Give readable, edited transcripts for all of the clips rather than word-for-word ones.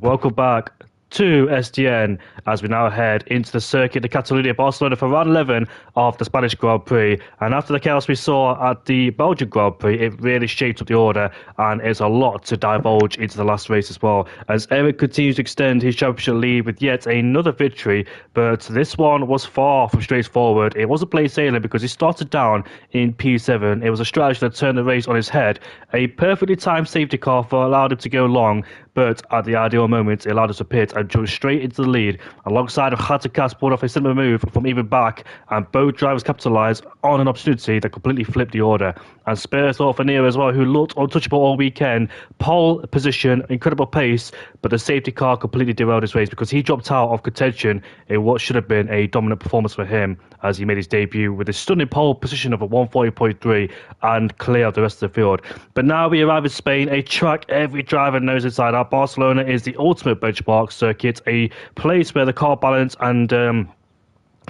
Welcome back to SDN as we now head into the circuit de Catalunya, Barcelona for round 11 of the Spanish Grand Prix. And after the chaos we saw at the Belgian Grand Prix, it really shaped up the order, and it's a lot to divulge into the last race as well, as Eric continues to extend his championship lead with yet another victory. But this one was far from straightforward. It wasn't plain sailing because he started down in P7. It was a strategy that turned the race on his head. A perfectly timed safety car allowed him to go long, but at the ideal moment, it allowed us to pit and jump straight into the lead. Alongside of Hattekas pulled off a similar move from even back, and both drivers capitalised on an opportunity that completely flipped the order. And spare thought for Nero as well, who looked untouchable all weekend. Pole position, incredible pace, but the safety car completely derailed his race because he dropped out of contention in what should have been a dominant performance for him as he made his debut with a stunning pole position of a 140.3 and clear of the rest of the field. But now we arrive in Spain, a track every driver knows inside out. Barcelona is the ultimate benchmark circuit, a place where the car balance and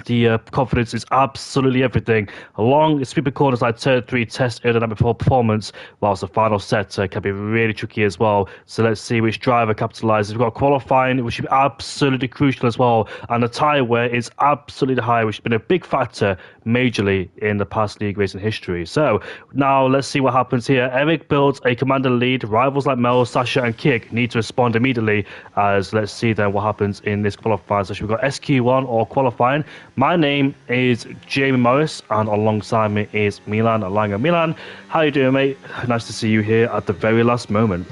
the confidence is absolutely everything. Long sweeping corners like turn 3 test aerodynamic performance, whilst the final set can be really tricky as well. So let's see which driver capitalises. We've got qualifying, which should be absolutely crucial as well, and the tyre wear is absolutely high, which has been a big factor majorly in the past league racing history. So now let's see what happens here. Eric builds a commanding lead. Rivals like Mel, Sasha and Kick need to respond immediately, as let's see then what happens in this qualifying session. We've got SQ1 or qualifying. My name is Jamie Morris, and alongside me is Milan Alanga. Milan, how you doing, mate? Nice to see you here at the very last moment.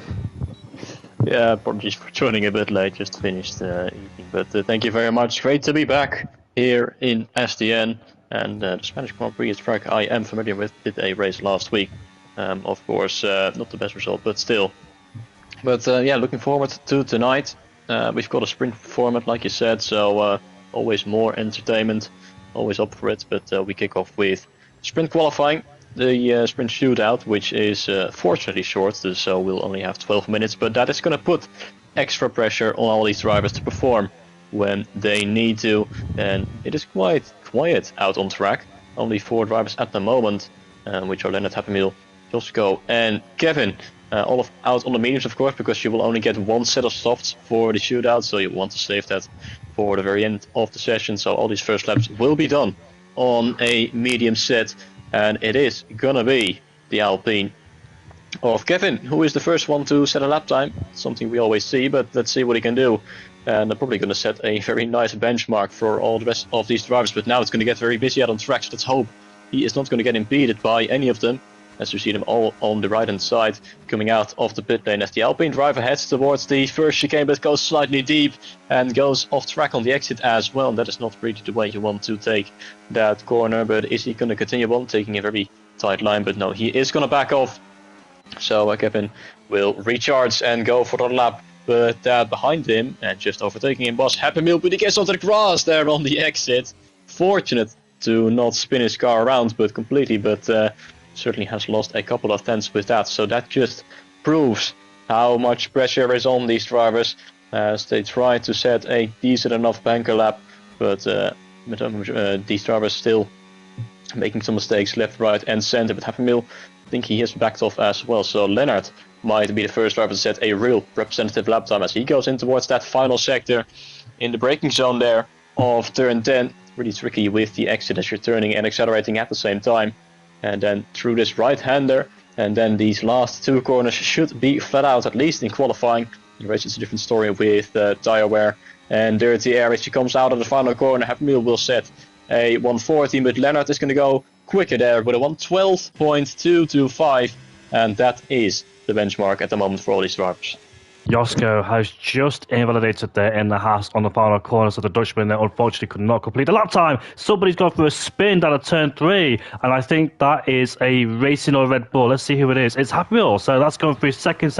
Yeah, apologies for joining a bit late, just finished the evening, but thank you very much. Great to be back here in SDN, and the Spanish Grand Prix is a track I am familiar with. Did a race last week, of course, not the best result, but still. But yeah, looking forward to tonight. We've got a sprint format, like you said, so always more entertainment, always up for it. But we kick off with sprint qualifying, the sprint shootout, which is fortunately short, so we'll only have 12 minutes, but that is going to put extra pressure on all these drivers to perform when they need to, and it is quite quiet out on track. Only 4 drivers at the moment, which are Lennart, Happy Meal, Josko and Kevin. All out on the mediums, of course, because you will only get one set of softs for the shootout, so you want to save that for the very end of the session. So all these first laps will be done on a medium set, and it is gonna be the Alpine of Kevin, who is the first one to set a lap time. Something we always see, but let's see what he can do. And they're probably going to set a very nice benchmark for all the rest of these drivers, but now it's going to get very busy out on track, so let's hope he is not going to get impeded by any of them, as we see them all on the right hand side coming out of the pit lane as the Alpine driver heads towards the first chicane, but goes slightly deep and goes off track on the exit as well. And that is not really the way you want to take that corner, but is he going to continue on taking a very tight line? But no, he is going to back off, so Kevin will recharge and go for the lap. But behind him and just overtaking him was Happy Meal, but he gets onto the grass there on the exit. Fortunate to not spin his car around but completely, but certainly has lost a couple of tenths with that. So that just proves how much pressure is on these drivers as they try to set a decent enough banker lap, but these drivers still making some mistakes left, right and center. But Happy Meal, I think he has backed off as well, so Lennart might be the first driver to set a real representative lap time as he goes in towards that final sector in the braking zone there of turn 10. Really tricky with the exit as you're turning and accelerating at the same time. And then through this right-hander, and then these last 2 corners should be flat out, at least in qualifying. The race is a different story with tire wear and dirty air. As she comes out of the final corner, Happy Meal will set a 140, but Lennart is going to go quicker there with a 112.225, and that is the benchmark at the moment for all these drivers. Josko has just invalidated there in the Haas on the final corner, so the Dutchman there unfortunately could not complete the lap time. Somebody's gone for a spin down at turn 3, and I think that is a Racing or Red Bull. Let's see who it is. It's Happy Meal, so that's going for his second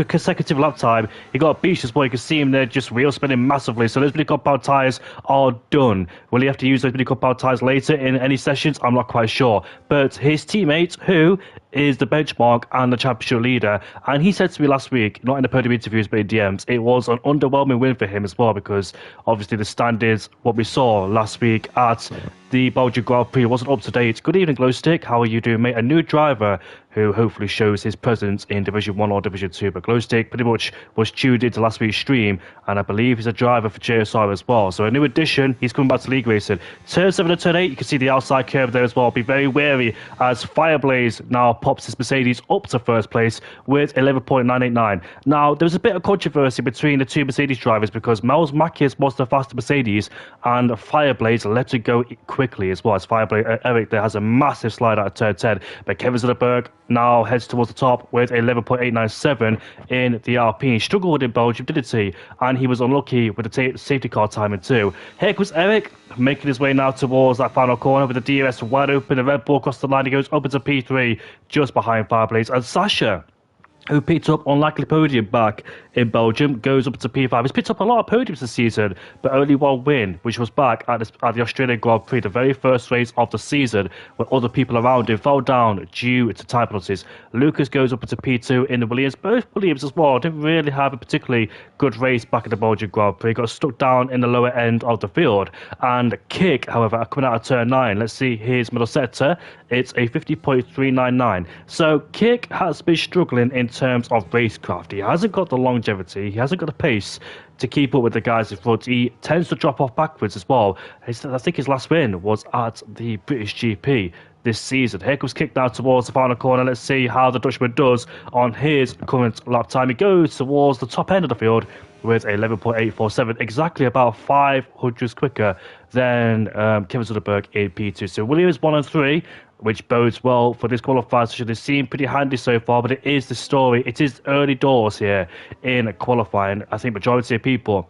consecutive lap time. He got beached as well. You can see him there just wheel spinning massively. So those mini compound tyres are done. Will he have to use those mini compound tyres later in any sessions? I'm not quite sure. But his teammate, who is the benchmark and the championship leader, and he said to me last week, not in the podium interviews but in DMs, it was an underwhelming win for him as well, because obviously the standards, what we saw last week at the Belgian Grand Prix wasn't up to date. Good evening, Glowstick. How are you doing, mate? A new driver who hopefully shows his presence in Division 1 or Division 2. But Glowstick pretty much was tuned into last week's stream, and I believe he's a driver for JSR as well. So a new addition, he's coming back to league racing. Turn 7 and turn 8, you can see the outside curve there as well. Be very wary as Fireblaze now pops his Mercedes up to first place with 11.989. Now, there was a bit of controversy between the two Mercedes drivers because Mels Makis was the faster Mercedes and Fireblaze let it go quickly as well. As Fireblaze, Eric there has a massive slide out of turn 10, but Kevin Zillerberg now heads towards the top with 11.897 in the Alpine. He struggled in Belgium, didn't he? And he was unlucky with the safety car timing too. Here comes Eric, making his way now towards that final corner with the DRS wide open. The Red Bull across the line, he goes up into P3 just behind Fireblaze. And Sasha, who picked up unlikely podium back in Belgium, goes up to P5. He's picked up a lot of podiums this season, but only one win, which was back at the Australian Grand Prix, the very first race of the season, when other people around him fell down due to time penalties. Lucas goes up into P2 in the Williams. Both Williams as well didn't really have a particularly good race back at the Belgian Grand Prix. Got stuck down in the lower end of the field. And Kick, however, coming out of turn 9. Let's see his middle sector. It's a 50.399. So Kick has been struggling in terms of racecraft. He hasn't got the longevity, he hasn't got the pace to keep up with the guys in front. He tends to drop off backwards as well. I think his last win was at the British GP this season. Here comes Kick now towards the final corner. Let's see how the Dutchman does on his current lap time. He goes towards the top end of the field with 11.847, exactly about 500 quicker than Kevin Zillerberg in P2. So Williams 1 and 3, which bodes well for this qualifying session. They seem pretty handy so far, but it is the story. It is early doors here in qualifying. I think majority of people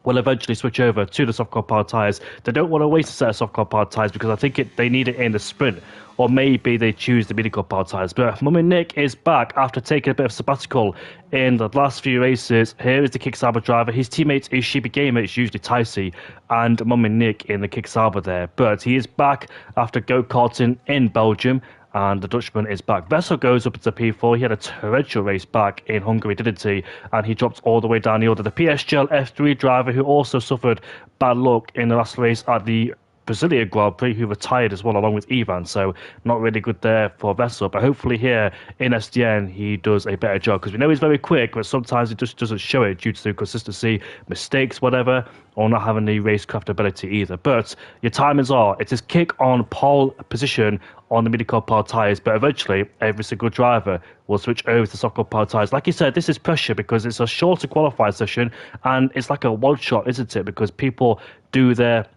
will eventually switch over to the soft compound tyres. They don't want to waste a set of soft compound tyres because I think they need it in the sprint, or maybe they choose the mini compound tyres. But Mummy Nick is back after taking a bit of sabbatical in the last few races. Here is the Kick Sauber driver. His teammate is Shiba Gamer. It's usually Ticey and Mummy Nick in the Kick Sauber there. But he is back after go-karting in Belgium, and the Dutchman is back. Vessel goes up into P4. He had a torrential race back in Hungary, didn't he? And he dropped all the way down the order. The PSGL F3 driver, who also suffered bad luck in the last race at the Brazilian Grand Prix, who retired as well along with Ivan, so not really good there for Vessel. But hopefully here in SDN he does a better job, because we know he's very quick, but sometimes he just doesn't show it due to inconsistency, mistakes, whatever, or not having the racecraft ability either. But your timings are, it is Kick on pole position on the mini compound tyres, but eventually every single driver will switch over to soft compound tyres. Like you said, this is pressure because it's a shorter qualifying session and it's like a one shot, isn't it? Because people do their,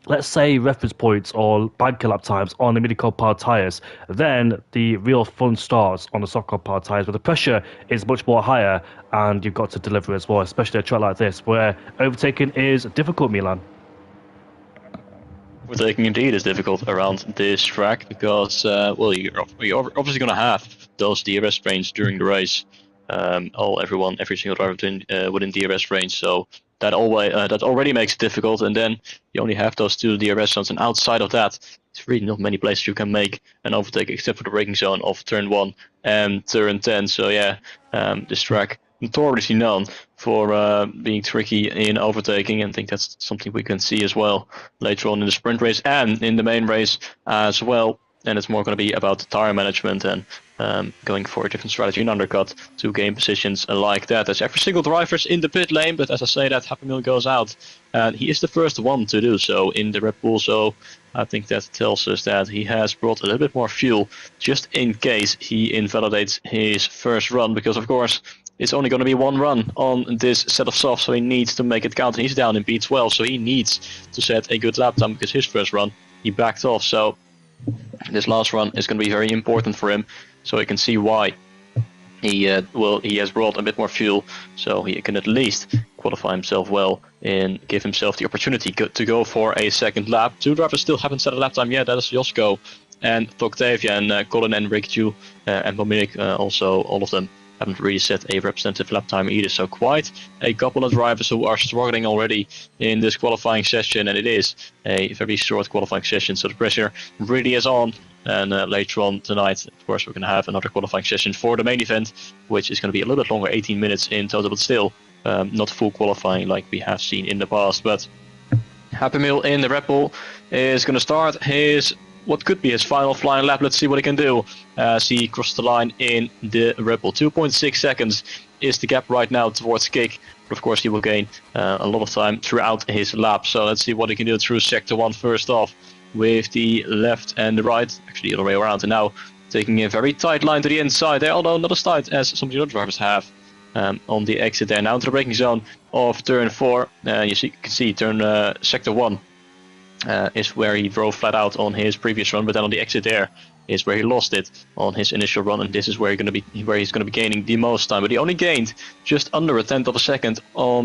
let's say, reference points or banker lap times on the mini compound tyres. Then the real fun starts on the soft compound tyres, but the pressure is much more higher and you've got to deliver as well, especially a track like this where overtaking is difficult, Milan. Overtaking indeed is difficult around this track because, well, you're obviously going to have those DRS range during the race. Every single driver within DRS range, so that already makes it difficult. And then you only have those two DRS zones, and outside of that, it's really not many places you can make an overtake except for the braking zone of turn 1 and turn 10. So yeah, this track notoriously known for being tricky in overtaking, and I think that's something we can see as well later on in the sprint race and in the main race as well. And it's more going to be about the tire management and going for a different strategy in undercut to gain positions like that. As every single driver's in the pit lane, but as I say that, Happy Meal goes out, and he is the first one to do so in the Red Bull. So I think that tells us that he has brought a little bit more fuel just in case he invalidates his first run, because of course it's only going to be one run on this set of softs, so he needs to make it count. And he's down in P12, so he needs to set a good lap time because his first run he backed off. So this last run is going to be very important for him, so you can see why he has brought a bit more fuel, so he can at least qualify himself well and give himself the opportunity to go for a second lap. Two drivers still haven't set a lap time yet. That is Josko and Octavia, and Colin and Rick Ju and Dominic also, all of them haven't really set a representative lap time either. So quite a couple of drivers who are struggling already in this qualifying session, and it is a very short qualifying session, so the pressure really is on. And later on tonight, of course, we're going to have another qualifying session for the main event, which is going to be a little bit longer, 18 minutes in total, but still not full qualifying like we have seen in the past. But Happy Meal in the Red Bull is going to start his what could be his final flying lap. Let's see what he can do as he crosses the line in the Red Bull. 2.6 seconds is the gap right now towards Kick. But of course, he will gain a lot of time throughout his lap. So let's see what he can do through Sector 1 first off with the left and the right. Actually, the other way around. And now taking a very tight line to the inside there, although not as tight as some of the other drivers have. On the exit there, now into the braking zone of turn 4. You can see turn Sector 1 is where he drove flat out on his previous run, but then on the exit there is where he lost it on his initial run, and this is where he's going to be gaining the most time. But he only gained just under a tenth of a second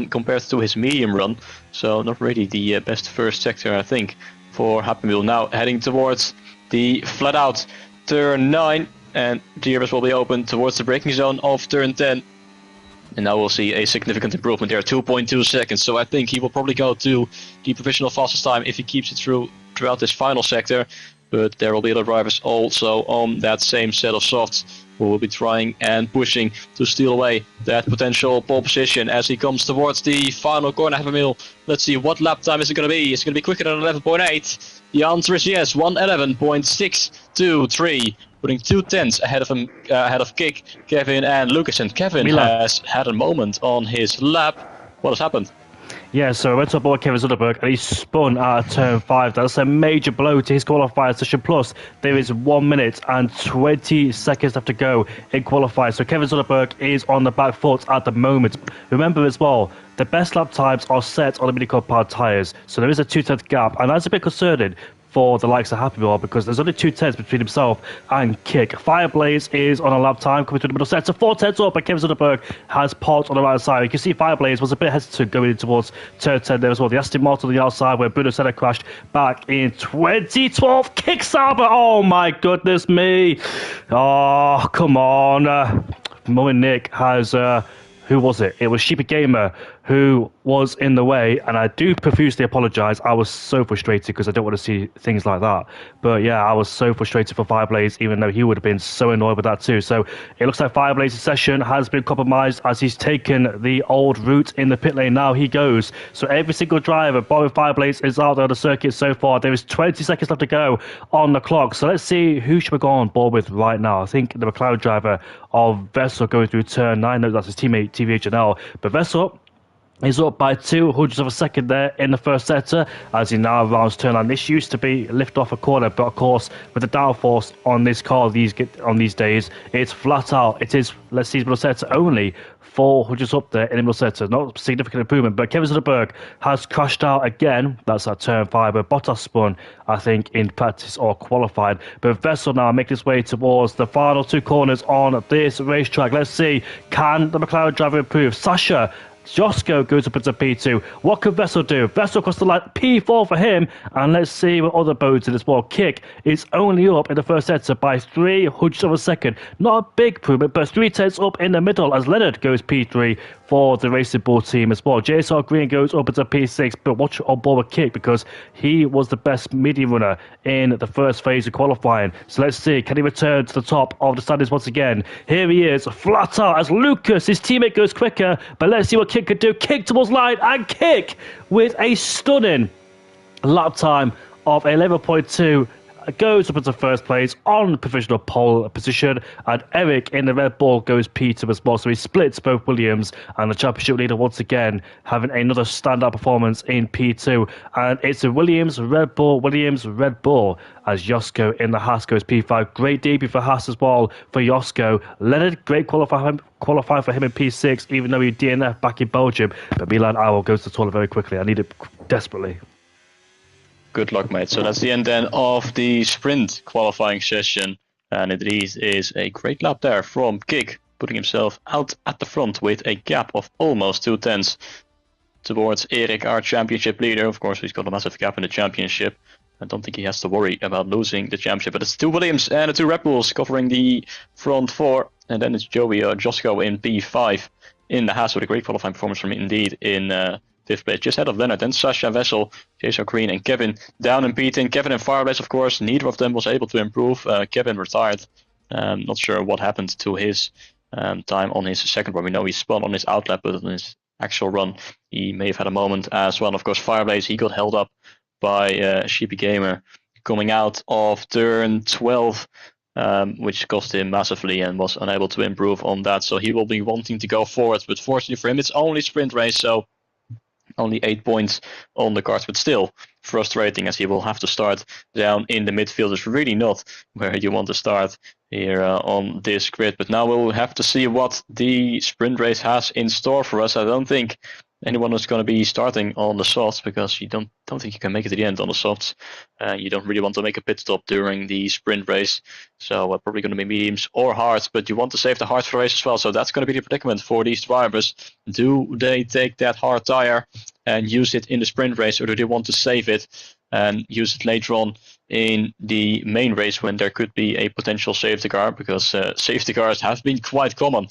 compared to his medium run, so not really the best first sector, I think, for Happy Meal. Now heading towards the flat out turn 9, and DRS will be open towards the braking zone of turn 10. And now we'll see a significant improvement there, 2.2 seconds. So I think he will probably go to the provisional fastest time if he keeps it throughout this final sector. But there will be other drivers also on that same set of softs who will be trying and pushing to steal away that potential pole position as he comes towards the final corner. Happy Meal. Let's see, what lap time is it going to be? Is it going to be quicker than 11.8? The answer is yes, 1:11.623. Putting 2 tenths ahead of him, ahead of Kick, Kevin, and Lucas. And Kevin has had a moment on his lap. What has happened? Yeah, so I went to board Kevin Zunderberg and he spun out of turn 5. That's a major blow to his qualifying session. Plus, there is 1 minute and 20 seconds left to go in qualifying. So Kevin Zunderberg is on the back foot at the moment. Remember as well, the best lap times are set on the mini-car powered tyres. So there is a 2-tenth gap, and that's a bit concerning for the likes of Happy Meal because there's only 2 tenths between himself and Kick. Fireblaze is on a lap time coming to the middle sector, 4 tenths up, and Kevin Zunderberg has parked on the right side. You can see Fireblaze was a bit hesitant going in towards turn 10 there as well. The Aston Martin on the outside where Bruno Senna crashed back in 2012. Kick Sauber, oh my goodness me. Oh, come on. Mummy Nick has... who was it? It was Sheepy Gamer who was in the way, and I do profusely apologise. I was so frustrated because I don't want to see things like that. But yeah, I was so frustrated for Fireblaze, even though he would have been so annoyed with that too. So it looks like Fireblaze's session has been compromised as he's taken the old route in the pit lane. Now he goes. So every single driver, borrowing Fireblaze, is out there on the circuit so far. There is 20 seconds left to go on the clock. So let's see who should we go on board with right now. I think the McLaren driver of Vessel going through turn 9. No, that's his teammate TVHNL. But Vessel is up by 200ths of a second there in the first sector as he now rounds turn 9. This used to be lift off a corner, but of course with the downforce on this car on these days, it's flat out. It is, let's see, middle sector only 400s up there in the middle sector. Not significant improvement, but Kevin Zunderberg has crashed out again. That's at turn 5, but Bottas spun, I think, in practice or qualified. But Vessel now making his way towards the final 2 corners on this racetrack. Let's see, can the McLaren driver improve? Sasha Josko goes up into P2. What could Vessel do? Vessel across the line, P4 for him. And let's see what other boats in as well. Kick is only up in the first sector by 300ths of a second. Not a big improvement, but 3 tenths up in the middle as Leonard goes P3 for the Racing Bull team as well. JSR Green goes up into P6, but watch on board with Kick because he was the best medium runner in the first phase of qualifying. So let's see, can he return to the top of the standings once again? Here he is, flat out as Lucas, his teammate, goes quicker, but let's see what Kick could do. Kick towards line, and Kick with a stunning lap time of 11.2 goes up into first place on provisional pole position, and Eric in the Red Bull goes P2 as well. So he splits both Williams, and the championship leader once again having another standout performance in P2. And it's a Williams, Red Bull, as Josko in the Haas goes P5. Great debut for Haas as well for Josko. Leonard, great qualifying for him in P6, even though he DNF back in Belgium. But Milan Owl goes to the toilet very quickly. I need it desperately. Good luck, mate. So that's the end then of the sprint qualifying session. And it is a great lap there from Kick, putting himself out at the front with a gap of almost 2 tenths towards Erik, our championship leader. Of course, he's got a massive gap in the championship. I don't think he has to worry about losing the championship. But it's 2 Williams and the 2 Red Bulls covering the front 4. And then it's Josko in P5 in the Haas with a great qualifying performance from him indeed in 5th place, just ahead of Leonard, then Sasha, Vessel, Jason Green, and Kevin down in P10. Kevin and Fireblaze, of course, neither of them was able to improve. Kevin retired. Not sure what happened to his time on his second run. We know he spun on his outlap, but on his actual run, he may have had a moment as well. And of course, Fireblaze, he got held up by Sheepy Gamer coming out of turn 12, which cost him massively and was unable to improve on that. So he will be wanting to go forward, but fortunately for him, it's only sprint race, so only 8 points on the cards, but still frustrating as he will have to start down in the midfield. It's really not where you want to start here on this grid. But now we'll have to see what the sprint race has in store for us. I don't think anyone is going to be starting on the softs because you don't think you can make it to the end on the softs. You don't really want to make a pit stop during the sprint race, so probably going to be mediums or hards, but you want to save the hards for the race as well. So that's going to be the predicament for these drivers. Do they take that hard tire and use it in the sprint race, or do they want to save it and use it later on in the main race when there could be a potential safety car? Because safety cars have been quite common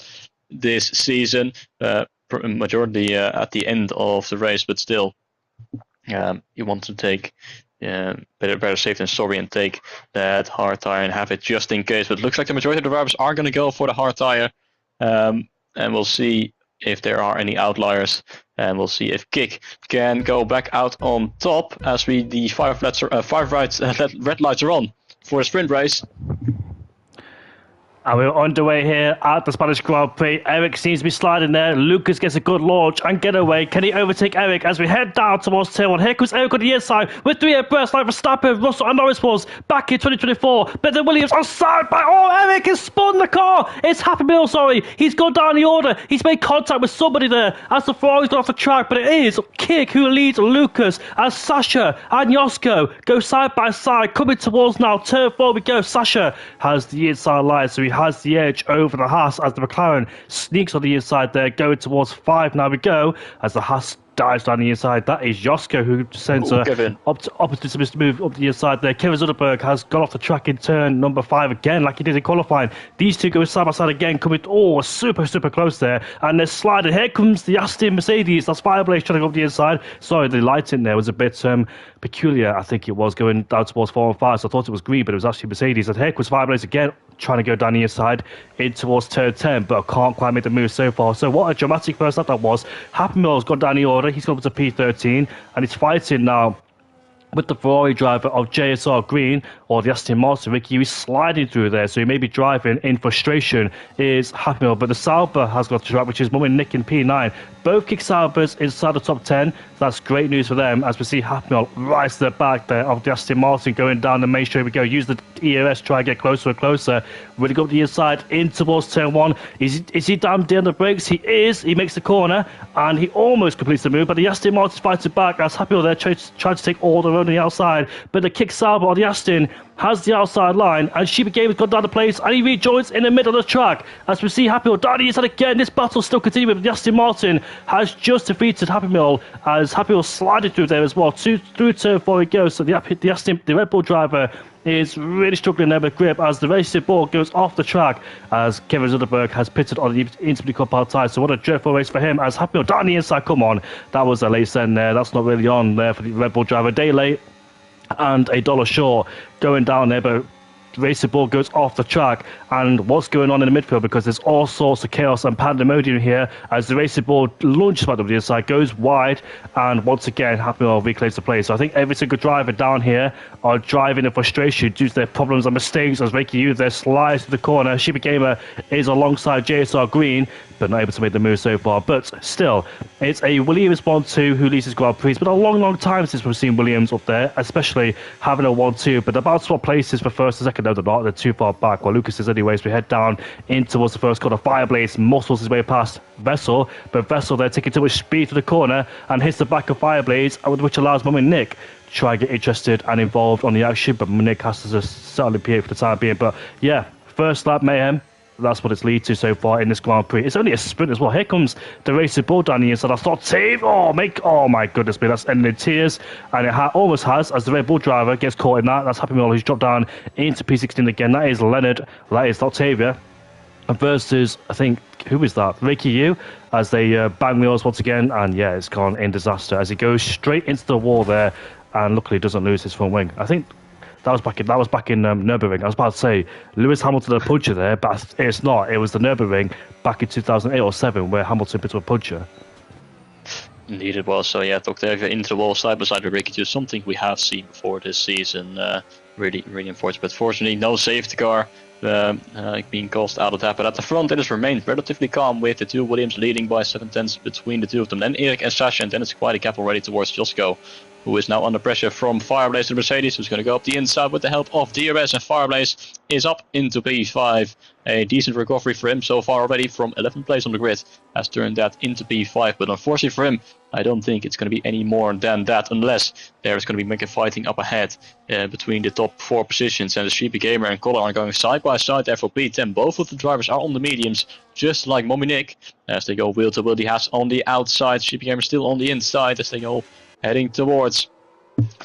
this season. Majority at the end of the race, but still you want to take better safe than sorry and take that hard tire and have it just in case. But it looks like the majority of the drivers are going to go for the hard tire, and we'll see if there are any outliers, and we'll see if Kick can go back out on top as the five red lights are on for a sprint race. And we're underway here at the Spanish Grand Prix. Eric seems to be sliding there. Lucas gets a good launch and getaway. Can he overtake Eric as we head down towards turn 1? Here comes Eric on the inside with 3 abreast like Verstappen, Russell and Norris was back in 2024. But then Williams on side by... Oh, Eric has spun the car. It's Happy Meal, sorry. He's gone down the order. He's made contact with somebody there as the Ferrari's gone off the track. But it is Kick who leads Lucas as Sasha and Josko go side by side. Coming towards now turn 4 we go. Sasha has the inside line, so he has the edge over the Haas as the McLaren sneaks on the inside there, going towards 5. Now we go as the Haas dives down the inside. That is Josko who sends opportunity to move up the inside there. Kevin Zuckerberg has gone off the track in turn number 5 again, like he did in qualifying. These two go side by side again, coming super close there, and they're sliding. Here comes the Aston Mercedes. That's Fireblaze trying to go up the inside. Sorry, the light in there was a bit peculiar. I think it was going down towards 4 and 5, so I thought it was green, but it was actually Mercedes. And here comes Fireblaze again, trying to go down the inside in towards turn 10, but can't quite make the move so far. So what a dramatic first lap that was. Happy Mill's gone down the order. He's gone up to P13, and he's fighting now with the Ferrari driver of JSR Green, or the Aston Martin. Ricky, he's sliding through there, so he may be driving in frustration, is Happy Mill. But the Sauber has got the track, which is moving Nick in P9. Both kick Saubers inside the top 10. That's great news for them, as we see Happy Mill right to the back there of the Aston Martin going down the main straight. We go, use the EOS, try and get closer and closer. Really go up the inside, in towards turn 1. Is he damn near on the brakes? He is. He makes the corner, and he almost completes the move, but the Aston Martin's fighting back as Happy Mill there trying to take all the road on the outside. But the kick Sauber on the Aston has the outside line, and Sheba Games got down the place, and he rejoins in the middle of the track. As we see Happy Mill down the inside again, this battle still continuing, but the Aston Martin has just defeated Happy Mill, as Happy Mill slided through there as well. Through turn 4 he goes, so the Red Bull driver is really struggling there with grip as the racing ball goes off the track, as Kevin Zuckerberg has pitted on the Infinity Cup outside. So what a dreadful race for him, as Happy Mill down the inside. Come on, that was a late send there. That's not really on there for the Red Bull driver. Day late and $1 short going down there, but racing ball goes off the track. And what's going on in the midfield, because there's all sorts of chaos and pandemonium here as the racing ball launches back over the inside, goes wide, and once again Happy Mill reclaims the place. So I think every single driver down here are driving in frustration due to their problems and mistakes, as Reiki Yu there slides to the corner. Shiba Gamer is alongside JSR Green, but not able to make the move so far. But still, it's a Williams 1-2 who leads his Grand Prix. It's been a long time since we've seen Williams up there, especially having a 1-2, but they're about to swap places for first and second. No, they're not. They're too far back. Well, Lucas is anyways. We head down in towards the first corner. Fireblaze muscles his way past Vessel, but Vessel there taking too much speed to the corner and hits the back of Fireblaze, which allows Mummy Nick to try and get interested and involved on the action, but Nick has to just settle in PA for the time being. But yeah, first lap mayhem. That's what it's led to so far in this Grand Prix. It's only a sprint as well. Here comes the racing ball down the inside. I thought, save! Oh my goodness me, that's ending in tears. And it almost has, as the Red Bull driver gets caught in that. That's Happy Mill, who's dropped down into P16 again. That is Leonard. That is Octavia. Versus, I think, who is that? Ricky Yu, as they bang wheels once again. And yeah, it's gone in disaster as he goes straight into the wall there. And luckily doesn't lose his front wing. I think that was back in Nürburgring. I was about to say Lewis Hamilton a puncher there, but it's not. It was the Nürburgring back in 2008 or 7 where Hamilton picked up a puncher. Indeed it was. So yeah, Octavia into the wall side by side with Ricky 2, something we have seen before this season. Really unfortunate. But fortunately, no safety car being caused out of that. But at the front, it has remained relatively calm with the two Williams leading by 7/10 between the two of them. Then Erik and Sasha, and then it's quite a gap already towards Josko, who is now under pressure from Fireblaze and Mercedes, who's going to go up the inside with the help of DRS, and Fireblaze is up into P5. A decent recovery for him so far already from 11th place on the grid, has turned that into P5, but unfortunately for him, I don't think it's going to be any more than that unless there's going to be mega fighting up ahead between the top 4 positions, and the Sheepy Gamer and Collar are going side by side there for P10. Both of the drivers are on the mediums, just like Mommy Nick, as they go wheel to wheel. The Haas on the outside, Sheepy Gamer still on the inside as they go heading towards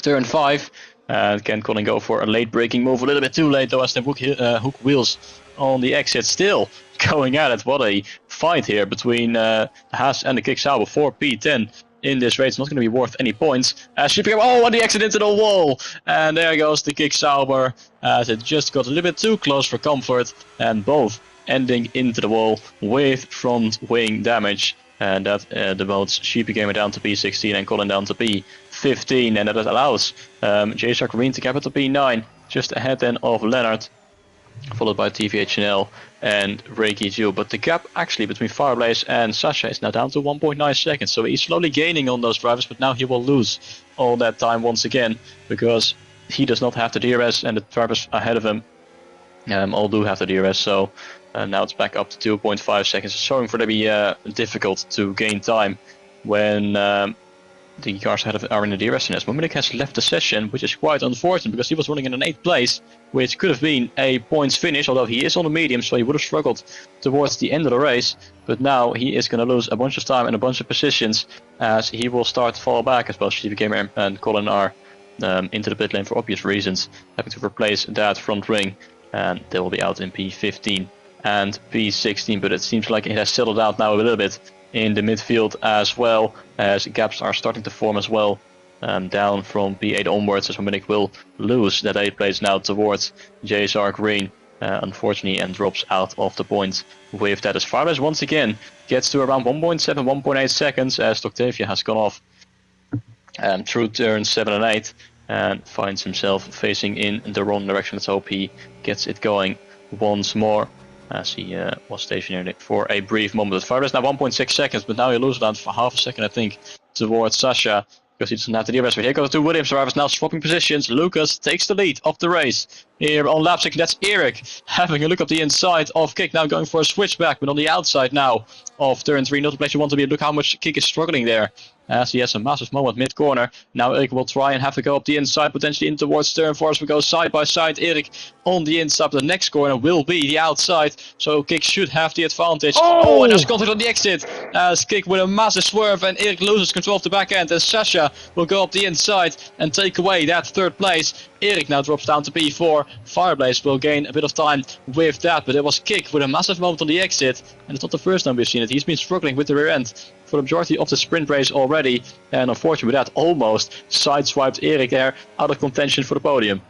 turn 5. Can Colin go for a late braking move? A little bit too late though, as they hook wheels on the exit. Still going at it. What a fight here between the Haas and the Kick Sauber for P10 in this race. It's not going to be worth any points. Oh, and the exit into the wall. And there goes the Kick Sauber, as it just got a little bit too close for comfort, and both ending into the wall with front wing damage. And that demotes Sheepy Gamer down to P16 and Colin down to P15, and that allows J-Shark Green to cap it to P9, just ahead then of Leonard, followed by TVHNL and Reiki 2. But the gap actually between Fireblaze and Sasha is now down to 1.9 seconds, so he's slowly gaining on those drivers, but now he will lose all that time once again, because he does not have the DRS, and the drivers ahead of him all do have the DRS, so now it's back up to 2.5 seconds. It's showing for to be difficult to gain time when the cars ahead of it are in the DRS. And as Mominik has left the session, which is quite unfortunate because he was running in an 8th place, which could have been a points finish, although he is on the medium, so he would have struggled towards the end of the race. But now he is going to lose a bunch of time and a bunch of positions, as he will start to fall back, as well as Stevie Gamer and Colin are into the pit lane for obvious reasons, having to replace that front ring, and they will be out in P15 and P16, but it seems like it has settled out now a little bit in the midfield as well, as gaps are starting to form as well, down from P8 onwards, as Dominic will lose that 8th place now towards JSR Green, unfortunately, and drops out of the points with that, as Fireblaze once again gets to around 1.7, 1.8 seconds, as Octavia has gone off through turns 7 and 8, and finds himself facing in the wrong direction. Let's hope he gets it going once more, as he was stationary for a brief moment. But Fireblaze now 1.6 seconds, but now he loses down for half a second, I think, towards Sasha, because he doesn't have the DRS. But here goes the Williams drivers now swapping positions. Lucas takes the lead of the race here on lap 6. That's Erik having a look up the inside of Kick, now going for a switchback, but on the outside now of turn 3. Not the place you want to be. Look how much Kick is struggling there, as he has a massive moment mid-corner. Now Erik will try and have to go up the inside, potentially in towards turn 4, as we go side by side. Erik on the inside, the next corner will be the outside, so Kick should have the advantage. Oh, and there's contact on the exit, as Kick with a massive swerve, and Erik loses control of the back end, and Sasha will go up the inside and take away that 3rd place. Erik now drops down to P4. Fireblaze will gain a bit of time with that, but it was Kick with a massive moment on the exit, and it's not the first time we've seen it. He's been struggling with the rear end for the majority of the sprint race already, and unfortunately with that almost sideswiped Erik there out of contention for the podium.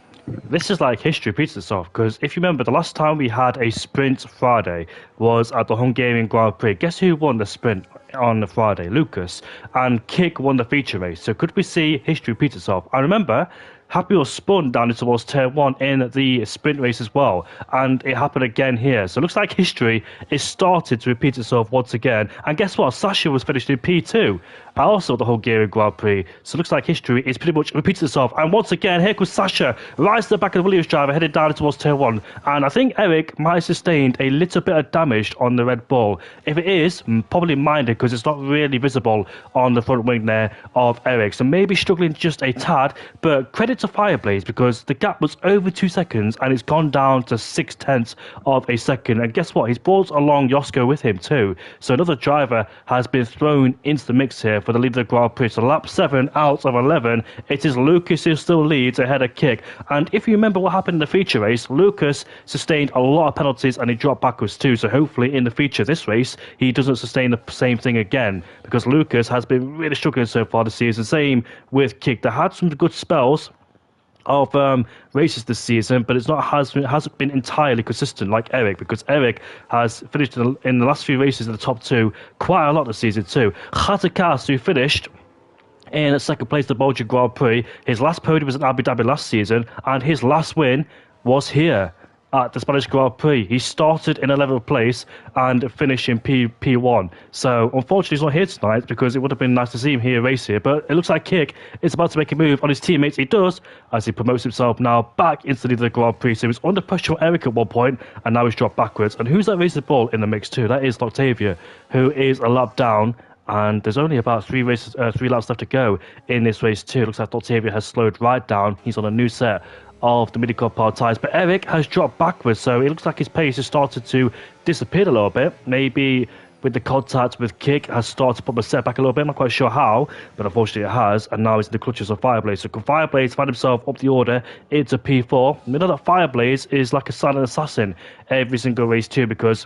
This is like history repeats itself, because if you remember, the last time we had a sprint Friday was at the Hungarian Grand Prix. Guess who won the sprint on the Friday? Lucas. And Kick won the feature race. So could we see history repeat itself? And remember, Happy was spun down towards turn 1 in the sprint race as well, and it happened again here. So it looks like history is started to repeat itself once again. And guess what? Sasha was finished in P2, also the Hungarian Grand Prix. So it looks like history is pretty much repeats itself. And once again, here comes Sasha, right to the back of the Williams driver, headed down towards turn 1. And I think Erik might have sustained a little bit of damage on the Red Bull. If it is, probably mind it, because it's not really visible on the front wing there of Erik. So maybe struggling just a tad, but credit to Fireblaze, because the gap was over 2 seconds and it's gone down to 0.6 of a second. And guess what? He's brought along Josko with him too. So another driver has been thrown into the mix here for the lead of the Grand Prix. So lap 7 out of 11, it is Lucas who still leads ahead of Kick. And if you remember what happened in the feature race, Lucas sustained a lot of penalties and he dropped backwards too. So hopefully in the feature this race, he doesn't sustain the same thing again, because Lucas has been really struggling so far this season. Same with Kick. They had some good spells of races this season, but hasn't been entirely consistent like Eric, because Eric has finished in the last few races in the top 2 quite a lot this season too. Khatakas, who finished in second place at the Belgian Grand Prix, his last podium was at Abu Dhabi last season, and his last win was here at the Spanish Grand Prix. He started in 11th place and finished in P1. So unfortunately he's not here tonight, because it would have been nice to see him here race here. But it looks like Kick is about to make a move on his teammates. He does, as he promotes himself now back into the lead of the Grand Prix. So he was under pressure from Eric at one point, and now he's dropped backwards. And who's that racing ball in the mix too? That is Octavia, who is a lap down. And there's only about 3 laps left to go in this race too. It looks like Octavia has slowed right down. He's on a new set of the mid-car power tyres, but Eric has dropped backwards, so it looks like his pace has started to disappear a little bit. Maybe with the contact with Kick has started to put the set back a little bit. I'm not quite sure how, but unfortunately it has, and now he's in the clutches of Fireblaze. So can Fireblaze find himself up the order into P4? We know that Fireblaze is like a silent assassin every single race too, because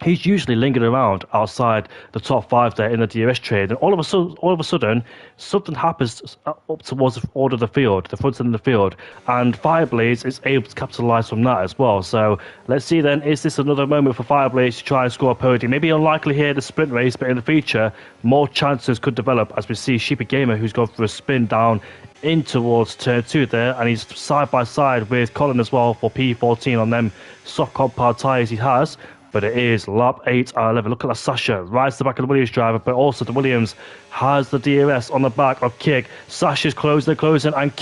he's usually lingered around outside the top 5 there in the DRS trade, and all of a sudden, something happens up towards the order of the field, the front end of the field, and Fireblaze is able to capitalise from that as well. So let's see then, is this another moment for Fireblaze to try and score a podium? Maybe unlikely here in the sprint race, but in the future, more chances could develop as we see Sheepy Gamer, who's gone for a spin down in towards turn 2 there, and he's side by side with Colin as well for P14 on them soft compound tyres he has. But it is lap 8 out of 11. Look at that Sasha right to the back of the Williams driver, but also the Williams has the DRS on the back of Kick. Sasha's closing, and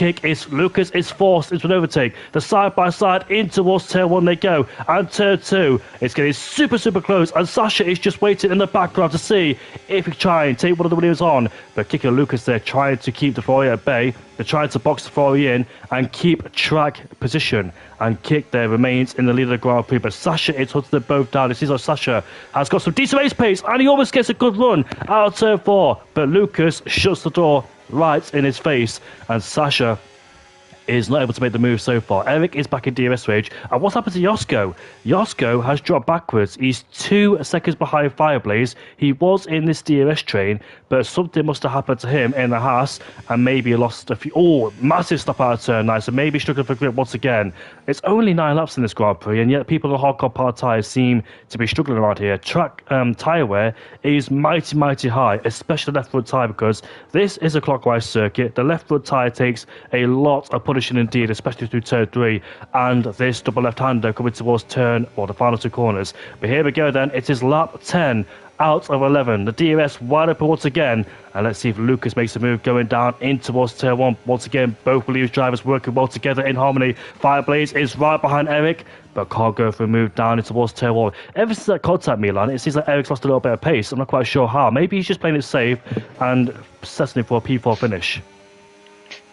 Lucas is forced into an overtake. The side by side in towards turn 1 they go, and turn 2 it's getting super close, and Sasha is just waiting in the background to see if he can try and take one of the Williams on. But Kick and Lucas there trying to keep the Ferrari at bay. They're trying to box the Ferrari in and keep track position. And Kick there remains in the lead of the Grand Prix, but Sasha is hunting them both down. It seems like Sasha has got some decent race pace, and he almost gets a good run out of turn 4. But Lucas shuts the door right in his face, and Sasha is not able to make the move so far. Eric is back in DRS rage. And what's happened to Yosko? Yosko has dropped backwards. He's 2 seconds behind Fireblaze. He was in this DRS train, but something must have happened to him in the Haas, and maybe he lost a few. Oh, massive stop out of turn 9, so maybe struggling for grip once again. It's only 9 laps in this Grand Prix, and yet people on hardcore power tyres seem to be struggling around here. Track tyre wear is mighty high, especially the left front tyre, because this is a clockwise circuit. The left front tyre takes a lot of punishing indeed, especially through turn 3, and this double left-hander coming towards the final 2 corners. But here we go then, it is lap 10 out of 11. The DRS wide open once again, and let's see if Lucas makes a move going down in towards turn 1. Once again, both Williams drivers working well together in harmony. Fireblaze is right behind Eric, but can't go for a move down in towards turn 1. Ever since that contact, Milan, it seems like Eric's lost a little bit of pace. I'm not quite sure how. Maybe he's just playing it safe and settling for a P4 finish.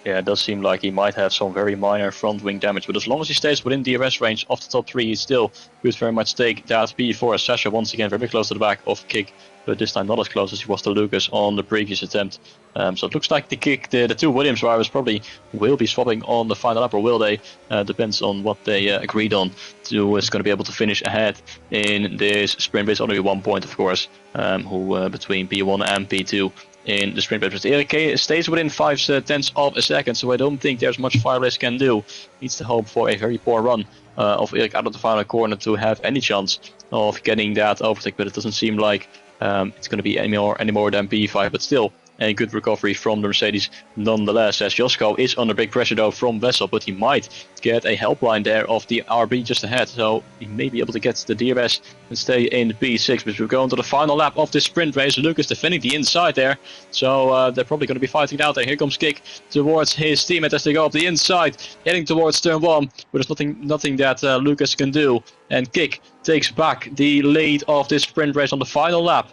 Yeah, it does seem like he might have some very minor front wing damage, but as long as he stays within DRS range of the top 3, he still could very much take that P4. As Sasha once again very close to the back of Kick, but this time not as close as he was to Lucas on the previous attempt. So it looks like the 2 Williams drivers probably will be swapping on the final lap, or will they? Depends on what they agreed on. Who is going to be able to finish ahead in this sprint race. Only 1 point, of course, who between P1 and P2. In the sprint race, but Eric stays within 5/10 of a second, so I don't think there's much Fireblaze can do. Needs to hope for a very poor run of Eric out of the final corner to have any chance of getting that overtake, but it doesn't seem like it's going to be any more than P5, but still a good recovery from the Mercedes nonetheless, as Josko is under big pressure though from Vessel, but he might get a helpline there of the RB just ahead, so he may be able to get the DRS and stay in P6. But we're going to the final lap of this sprint race. Lucas defending the inside there, so they're probably going to be fighting it out there. Here comes Kick towards his teammate as they go up the inside, heading towards turn 1, but there's nothing that Lucas can do, and Kick takes back the lead of this sprint race on the final lap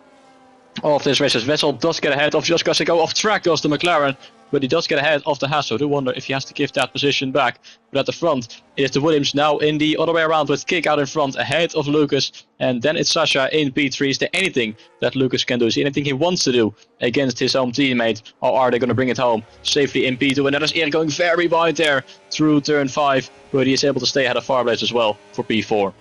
of this race. As Vessel does get ahead of Josko as they go off track, goes to McLaren, but he does get ahead of the Haas, so I do wonder if he has to give that position back. But at the front, it is the Williams now in the other way around, with Kick out in front ahead of Lucas, and then it's Sasha in P3. Is there anything that Lucas can do? Is there anything he wants to do against his own teammate, or are they going to bring it home safely in P2? And that is Eric going very wide there through turn 5, but he is able to stay ahead of Fireblaze as well for P4.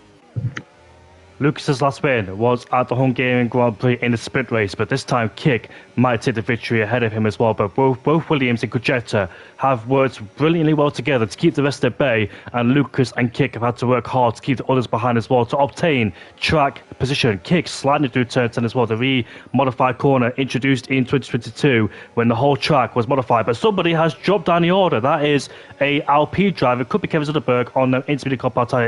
Lucas's last win was at the Hungarian Grand Prix in the sprint race, but this time Kick might take the victory ahead of him as well. But both Williams and Crujetta have worked brilliantly well together to keep the rest at bay, and Lucas and Kick have had to work hard to keep the others behind as well to obtain track position. Kick sliding through turn 10 as well, the re-modified corner introduced in 2022 when the whole track was modified. But somebody has dropped down the order. That is a LP driver. It could be Kevin Zuckerberg on the intermediate compound tire.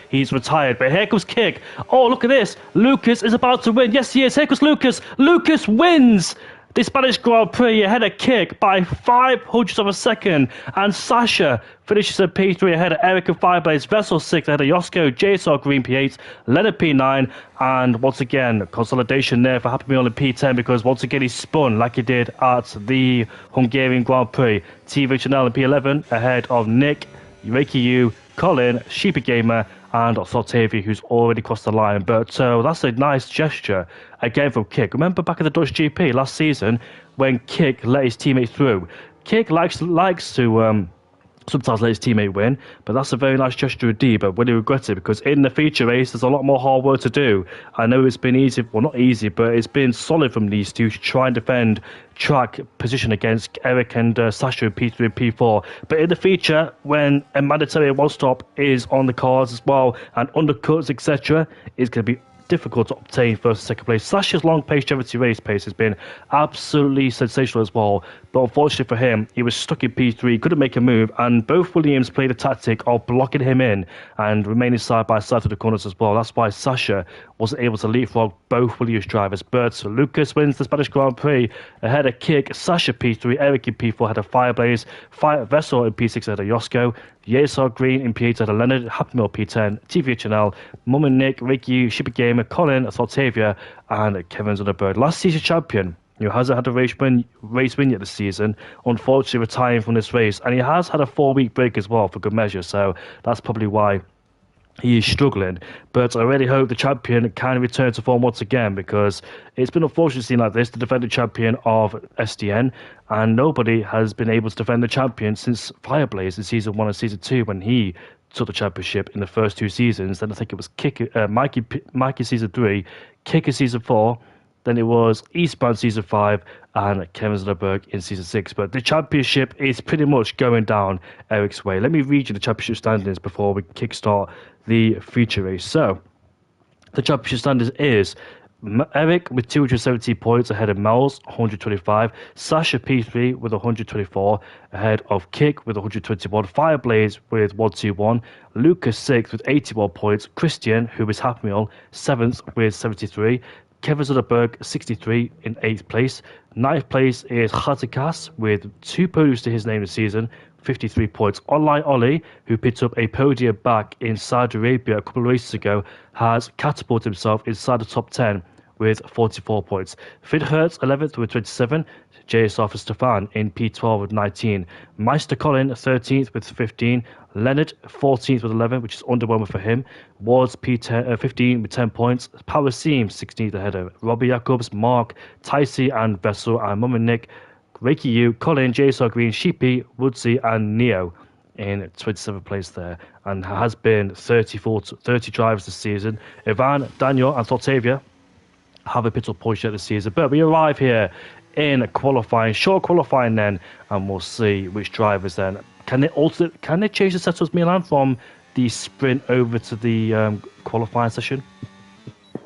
He's retired. But here comes Kick. Oh, look at this. Lucas is about to win. Yes, he is. Here comes Lucas. Lucas wins the Spanish Grand Prix ahead of Kick by 500ths of a second. And Sasha finishes at P3 ahead of Eric and Fireblaze. Vessel 6 ahead of Yosko, JSR Green P8, Leonard P9. And once again, consolidation there for Happy Meal in P10 because once again he spun like he did at the Hungarian Grand Prix. TV Chanel in P11 ahead of Nick, Reiki Yu, Colin, Sheepy Gamer, and Saltavia, who's already crossed the line. But that's a nice gesture again from Kick. Remember back at the Dutch GP last season when Kick let his teammate through. Kick likes to sometimes let his teammate win, but that's a very nice gesture indeed. But really regret it because in the feature race, there's a lot more hard work to do. I know it's been easy, well, not easy, but it's been solid from these two to try and defend track position against Eric and Sasha in P3 and P4. But in the feature, when a mandatory one stop is on the cards as well and undercuts, etc., it's going to be difficult to obtain first and second place. Sasha's long pace longevity race pace has been absolutely sensational as well, but unfortunately for him, he was stuck in P3, couldn't make a move, and both Williams played a tactic of blocking him in and remaining side by side to the corners as well. That's why Sasha wasn't able to leapfrog both Williams drivers. But Lucas wins the Spanish Grand Prix ahead of Kick, Sasha P3, Eric in P4 ahead of Fireblaze, Vessel in P6 ahead of Yosko, Yesar Green in P8 ahead of Leonard, Happy Meal P10, TVHNL, Mum and Nick, Ricky, Shippy Gamer, Colin, Saltavia, and Kevin Zuckerberg. Last season champion, who hasn't had a race win yet this season, unfortunately retiring from this race, and he has had a 4-week break as well for good measure, so that's probably why he is struggling. But I really hope the champion can return to form once again, because it's been unfortunate seeing like this, the defending champion of SDN, and nobody has been able to defend the champion since Fireblaze in Season 1 and Season 2 when he took the championship in the first 2 seasons. Then I think it was Mikey Season 3, Kicker Season 4, then it was Eastbound Season 5 and Kevin Zuckerberg in Season 6. But the championship is pretty much going down Eric's way. Let me read you the championship standings before we kickstart the feature race. So, the championship standings is Eric with 270 points ahead of Mel's 125, Sasha P3 with 124 ahead of Kick with 121, Fireblaze with 121, Lucas 6th with 81 points, Christian, who is Happy Meal, 7th with 73, Kevin Zuckerberg 63 in 8th place. 9th place is Khatikas with 2 podiums to his name this season, 53 points. Online Ollie, who picked up a podium back in Saudi Arabia a couple of races ago, has catapulted himself inside the top 10 with 44 points. Finn Hertz 11th with 27, JSR for Stefan in P12 with 19, Meister Colin 13th with 15, Leonard 14th with 11, which is underwhelming for him, Wards P10, 15 with 10 points, Power Seam 16th ahead of Robbie Jacobs, Mark, Ticey and Vessel, and Mum and Nick, Reiki Yu, Colin, JSR Green, Sheepy, Woodsy and Neo in 27th place there, and has been 30 drivers this season. Ivan, Daniel and Saltavia have a picked up points yet this season, but we arrive here in qualifying, short qualifying then, and we'll see which drivers then can they change the setups, Milan, from the sprint over to the qualifying session?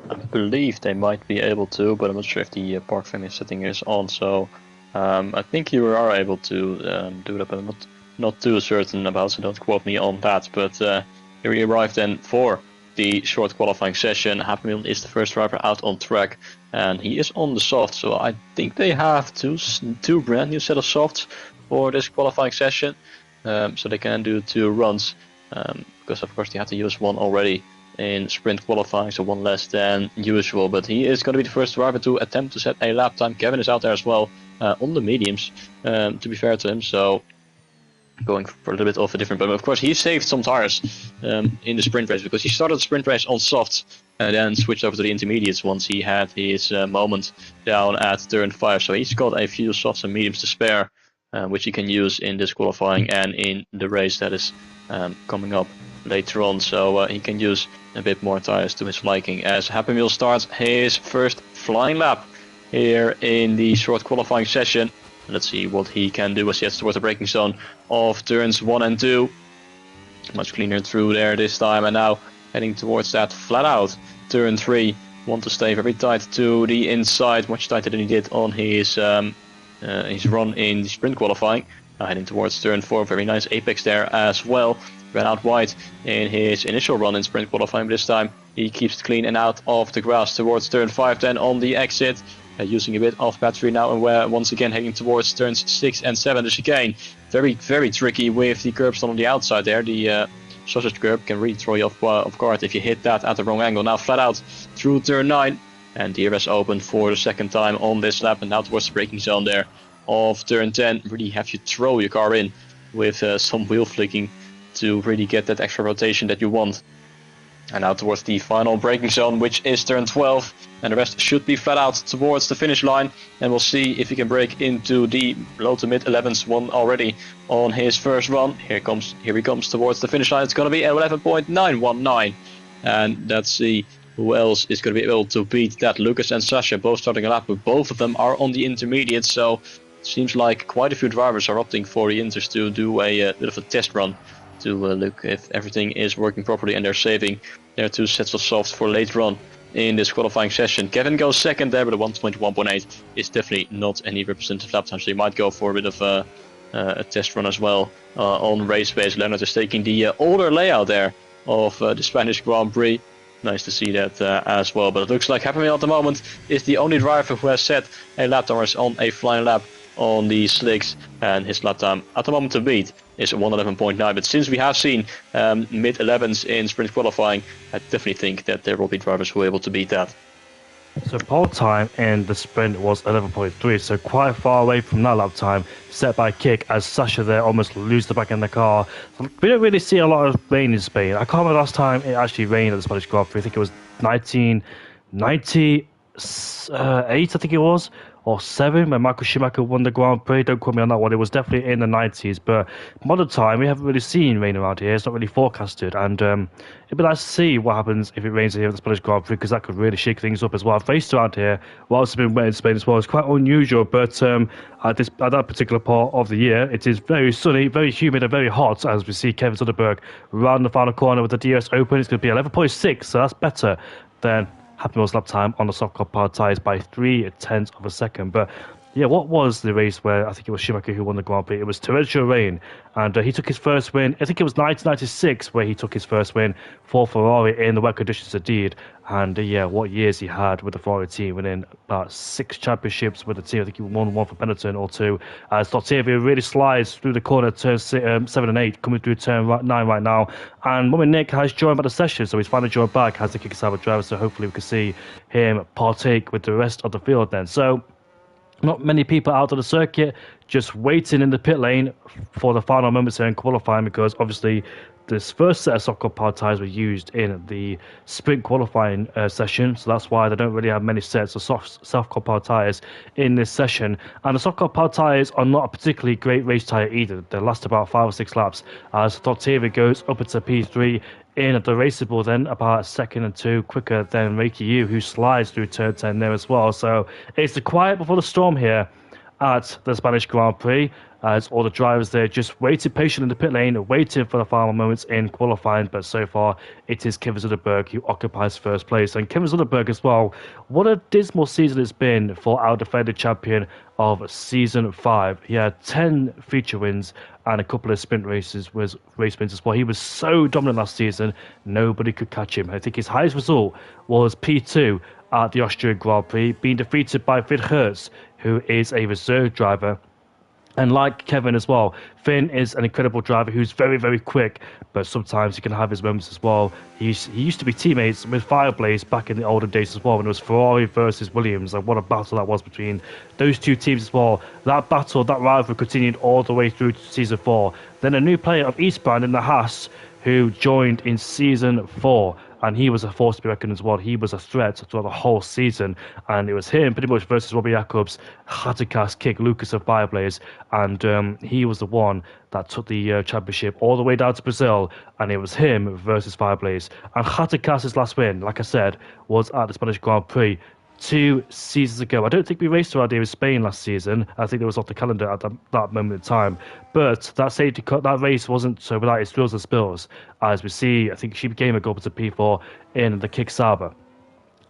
I believe they might be able to, but I'm not sure if the park finish setting is on. So I think you are able to do that, but I'm not too certain about, so don't quote me on that. But here we arrive then for the short qualifying session. Happy Meal is the first driver out on track, and he is on the soft. So I think they have two brand new set of softs for this qualifying session, so they can do 2 runs. Because of course they had to use one already in sprint qualifying, so 1 less than usual. But he is going to be the first driver to attempt to set a lap time. Kevin is out there as well on the mediums, to be fair to him. So going for a little bit of a different, but of course he saved some tires in the sprint race, because he started the sprint race on soft and then switched over to the intermediates once he had his moment down at turn 5. So he's got a few softs and mediums to spare, which he can use in this qualifying and in the race that is coming up later on, so he can use a bit more tires to his liking as Happy Meal starts his first flying lap here in the short qualifying session. Let's see what he can do as he heads towards the braking zone of turns 1 and 2. Much cleaner through there this time, and now heading towards that flat out turn 3. Want to stay very tight to the inside, much tighter than he did on his run in the sprint qualifying. Now heading towards turn 4, very nice apex there as well. Ran out wide in his initial run in sprint qualifying, but this time he keeps it clean and out of the grass towards turn 5 then on the exit. Using a bit of battery now, and we're once again heading towards turns 6 and 7. The chicane, very, very tricky with the curbstone on the outside there. The sausage curb can really throw you off guard if you hit that at the wrong angle. Now flat out through turn 9, and DRS open for the second time on this lap, and now towards the braking zone there of turn 10. Really have you throw your car in with some wheel flicking to really get that extra rotation that you want. And now towards the final braking zone, which is turn 12, and the rest should be flat out towards the finish line, and we'll see if he can break into the low to mid 11s one already on his first run. Here he comes towards the finish line. It's going to be 11.919, and let's see who else is going to be able to beat that. Lucas and Sasha both starting a lap, but both of them are on the intermediate, so it seems like quite a few drivers are opting for the Inters to do a bit of a test run to look if everything is working properly, and they're saving their 2 sets of softs for later on in this qualifying session. Kevin goes second there, but a 121.8 is definitely not any representative lap time, so you might go for a bit of a test run as well on race pace. Leonard is taking the older layout there of the Spanish Grand Prix. Nice to see that as well, but it looks like Happy Meal at the moment is the only driver who has set a lap time on a flying lap on the slicks, and his lap time at the moment to beat is 111.9. But since we have seen mid 11s in sprint qualifying, I definitely think that there will be drivers who are able to beat that. So pole time in the sprint was 11.3, so quite far away from that lap time set by Kick, as Sasha there almost loses the back in the car. We don't really see a lot of rain in Spain. I can't remember last time it actually rained at the Spanish Grand Prix. I think it was 1998, I think it was, or 7, when Michael Schumacher won the Grand Prix. Don't quote me on that one. It was definitely in the 90s, but modern time, we haven't really seen rain around here. It's not really forecasted, and it'd be nice to see what happens if it rains here at the Spanish Grand Prix, because that could really shake things up as well. I've raced around here whilst I've been wet in Spain as well. It's quite unusual, but at that particular part of the year, it is very sunny, very humid, and very hot, as we see Kevin Soderberg round the final corner with the DRS open. It's going to be 11.6, so that's better than Happy Meal's lap time on the soft car powered tyres by 0.3 of a second. But yeah, what was the race where I think it was Schumacher who won the Grand Prix? It was torrential rain, and he took his first win. I think it was 1996 where he took his first win for Ferrari in the wet conditions indeed. And yeah, what years he had with the Ferrari team, winning about 6 championships with the team. I think he won 1 for Benetton or 2. As Tortevia really slides through the corner, turn 7 and 8, coming through turn 9 right now. And Mummy Nick has joined by the session, so he's finally joined back, has the Kick Cyber driver, so hopefully we can see him partake with the rest of the field then. So not many people out on the circuit, just waiting in the pit lane for the final moments here in qualifying, because obviously this first set of soft car powered tyres were used in the sprint qualifying session, so that's why they don't really have many sets of soft car powered tyres in this session. And the soft car powered tyres are not a particularly great race tyre either. They last about 5 or 6 laps, as Tortevia goes up into P3 in the raceable, then about 2nd and 2 quicker than Reiki Yu, who slides through turn 10 there as well. So it's the quiet before the storm here at the Spanish Grand Prix, as all the drivers there just waiting patiently in the pit lane, waiting for the final moments in qualifying. But so far, it is Kevin Soderberg who occupies first place. And Kevin Soderberg as well, what a dismal season it's been for our defending champion of Season 5. He had 10 feature wins and a couple of sprint race wins as well. He was so dominant last season, nobody could catch him. I think his highest result was P2 at the Austrian Grand Prix, being defeated by Finn Hertz, who is a reserve driver. And like Kevin as well, Finn is an incredible driver who's very, very quick, but sometimes he can have his moments as well. He used to be teammates with Fireblaze back in the olden days as well, when it was Ferrari versus Williams, and what a battle that was between those two teams as well. That battle, that rivalry continued all the way through to Season 4. Then a new player of Eastbound in the Haas, who joined in Season 4, and he was a force to be reckoned as well. He was a threat throughout the whole season, and it was him pretty much versus Robbie Jacobs, Hattekas, Kick, Lucas of Fireblaze, and he was the one that took the championship all the way down to Brazil, and it was him versus Fireblaze. And Hattekas' last win, like I said, was at the Spanish Grand Prix 2 seasons ago. I don't think we raced around here in Spain last season. I think it was off the calendar at that moment in time. But that race wasn't so without its thrills and spills. As we see, I think she became a goal to P4 in the Kick Sauber.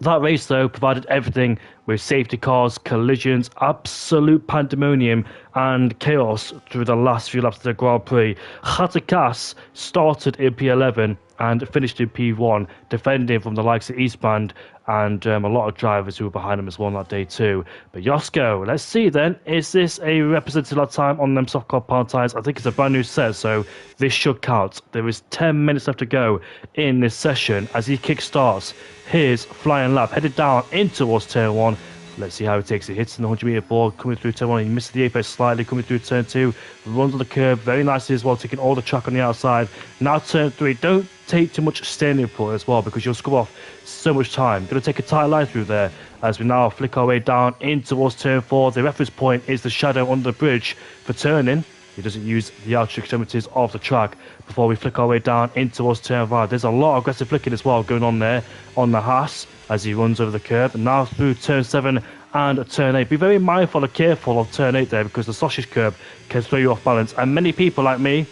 That race, though, provided everything with safety cars, collisions, absolute pandemonium, and chaos through the last few laps of the Grand Prix. Hattekas started in P11 and finished in P1, defending from the likes of Eastbrand and a lot of drivers who were behind him as well on that day too. But Josko, let's see then, is this a representative lap time on them soft car power tyres? I think it's a brand new set, so this should count. There is 10 minutes left to go in this session as he kickstarts his flying lap, headed down in towards turn 1. Let's see how he takes it. Hits in the 100-metre board, coming through turn 1. He misses the apex slightly, coming through turn 2. Runs on the curve very nicely as well, taking all the track on the outside. Now turn 3. Don't take too much steering input as well, because you'll scrub off so much time. Going to take a tight line through there as we now flick our way down in towards turn 4. The reference point is the shadow under the bridge for turning. He doesn't use the outer extremities of the track before we flick our way down in towards turn 5. There's a lot of aggressive flicking as well going on there on the Haas as he runs over the curb. And now through turn 7 and turn 8. Be very mindful and careful of turn 8 there, because the sausage curb can throw you off balance. And many people like me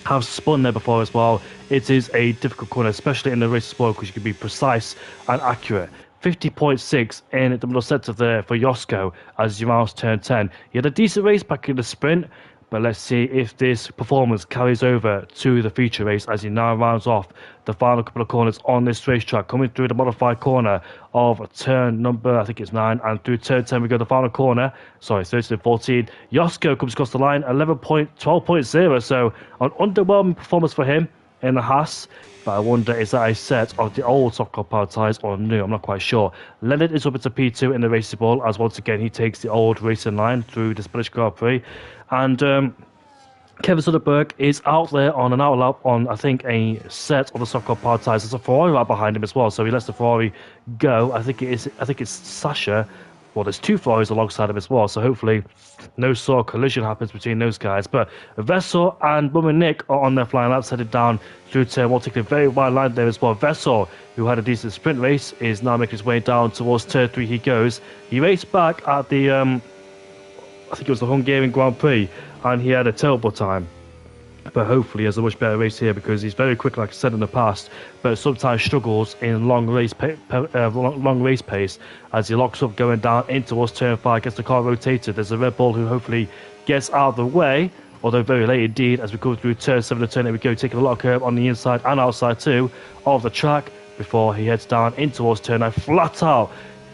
have spun there before as well. It is a difficult corner, especially in the race sport, because you can be precise and accurate. 50.6 in the middle sector there for Josko as he rounds turn 10. He had a decent race back in the sprint, but let's see if this performance carries over to the feature race as he now rounds off the final couple of corners on this racetrack, coming through the modified corner of turn number, I think it's 9, and through turn 10 we go to the final corner, 13 and 14. Josko comes across the line, 12.0, so an underwhelming performance for him in the Haas. But I wonder, is that a set of the old soft car power tyres or new? I'm not quite sure. Leonard is up into P2 in the racing ball, as once again he takes the old racing line through the Spanish Grand Prix. And Kevin Soderberg is out there on an outlap on, I think, a set of the soft car power tyres. There's a Ferrari right behind him as well, so he lets the Ferrari go. I think it's Sasha. Well, there's 2 Ferraris alongside him as well, so hopefully no sort of collision happens between those guys. But Vessel and Bum and Nick are on their flying laps, headed down through turn 1, taking a very wide line there as well. Vessel, who had a decent sprint race, is now making his way down towards turn 3. He goes. He raced back at the, I think it was the Hungarian Grand Prix, and he had a terrible time. But hopefully he has a much better race here, because he's very quick, like I said in the past, but sometimes struggles in long race pace as he locks up going down in towards turn 5, gets the car rotated. There's a Red Bull who hopefully gets out of the way, although very late indeed, as we go through turn 7 and turn 8. We go taking a lot of curve on the inside and outside too of the track before he heads down in towards turn 9, flat out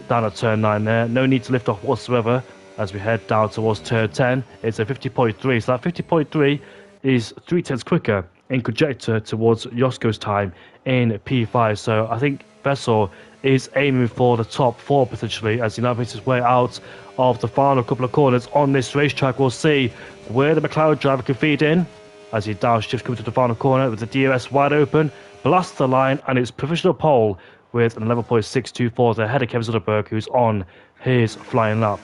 down at turn 9 there. No need to lift off whatsoever as we head down towards turn 10. It's a 50.3, so that 50.3 is 3/10 quicker in conjecture towards Josko's time in P5. So I think Vessel is aiming for the top 4 potentially as he now makes his way out of the final couple of corners on this racetrack. We'll see where the McLaren driver can feed in as he downshifts coming to the final corner with the DRS wide open, blasts the line, and it's provisional pole with an 11.624 ahead of Kevin Soderberg, who's on his flying lap.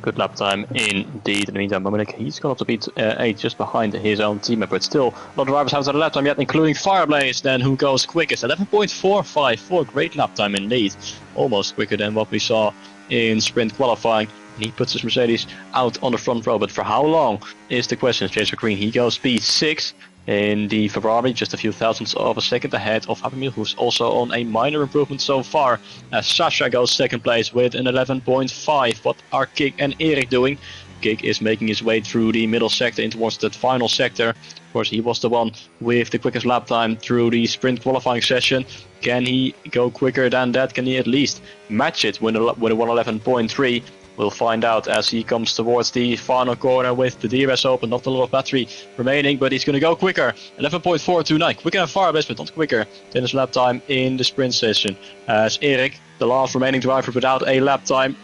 Good lap time indeed. In the meantime, Dominic, he's got up to beat 8 just behind his own teammate, but still, a lot of drivers haven't had a lap time yet, including Fireblaze, then who goes quickest. 11.454, great lap time indeed. Almost quicker than what we saw in sprint qualifying. And he puts his Mercedes out on the front row, but for how long is the question. James McGreen, he goes P6 in the Ferrari, just a few thousandths of a second ahead of Abemil, who's also on a minor improvement so far, as Sasha goes second place with an 11.5. What are Kik and Erik doing? Kik is making his way through the middle sector in towards that final sector. Of course, he was the one with the quickest lap time through the sprint qualifying session. Can he go quicker than that? Can he at least match it with a 111.3? We'll find out as he comes towards the final corner with the DRS open. Not a lot of battery remaining, but he's going to go quicker. 11.429, quicker than Fireblaze, but not quicker than his lap time in the sprint session. As Erik, the last remaining driver without a lap time,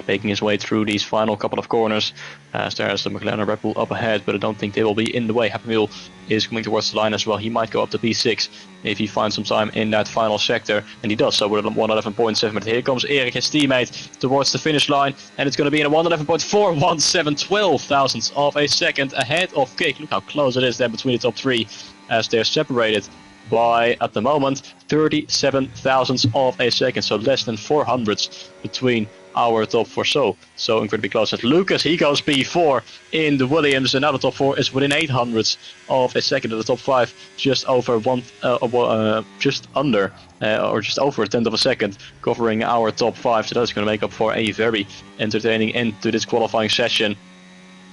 making his way through these final couple of corners. As there's the McLaren Red Bull up ahead, but I don't think they will be in the way. Happy Meal is coming towards the line as well. He might go up to P6 if he finds some time in that final sector, and he does so with a 111.7. But here comes Erik, his teammate, towards the finish line, and it's going to be in a 111.417, 12 thousandths of a second ahead of Kick. Look how close it is there between the top three, as they're separated by, at the moment, 37 thousandths of a second, so less than 400ths between our top four. So incredibly close. As Lucas, he goes P4 in the Williams, and now the top four is within 800ths of a second of the top five, just over just under or just over a tenth of a second, covering our top five. So that's going to make up for a very entertaining end to this qualifying session.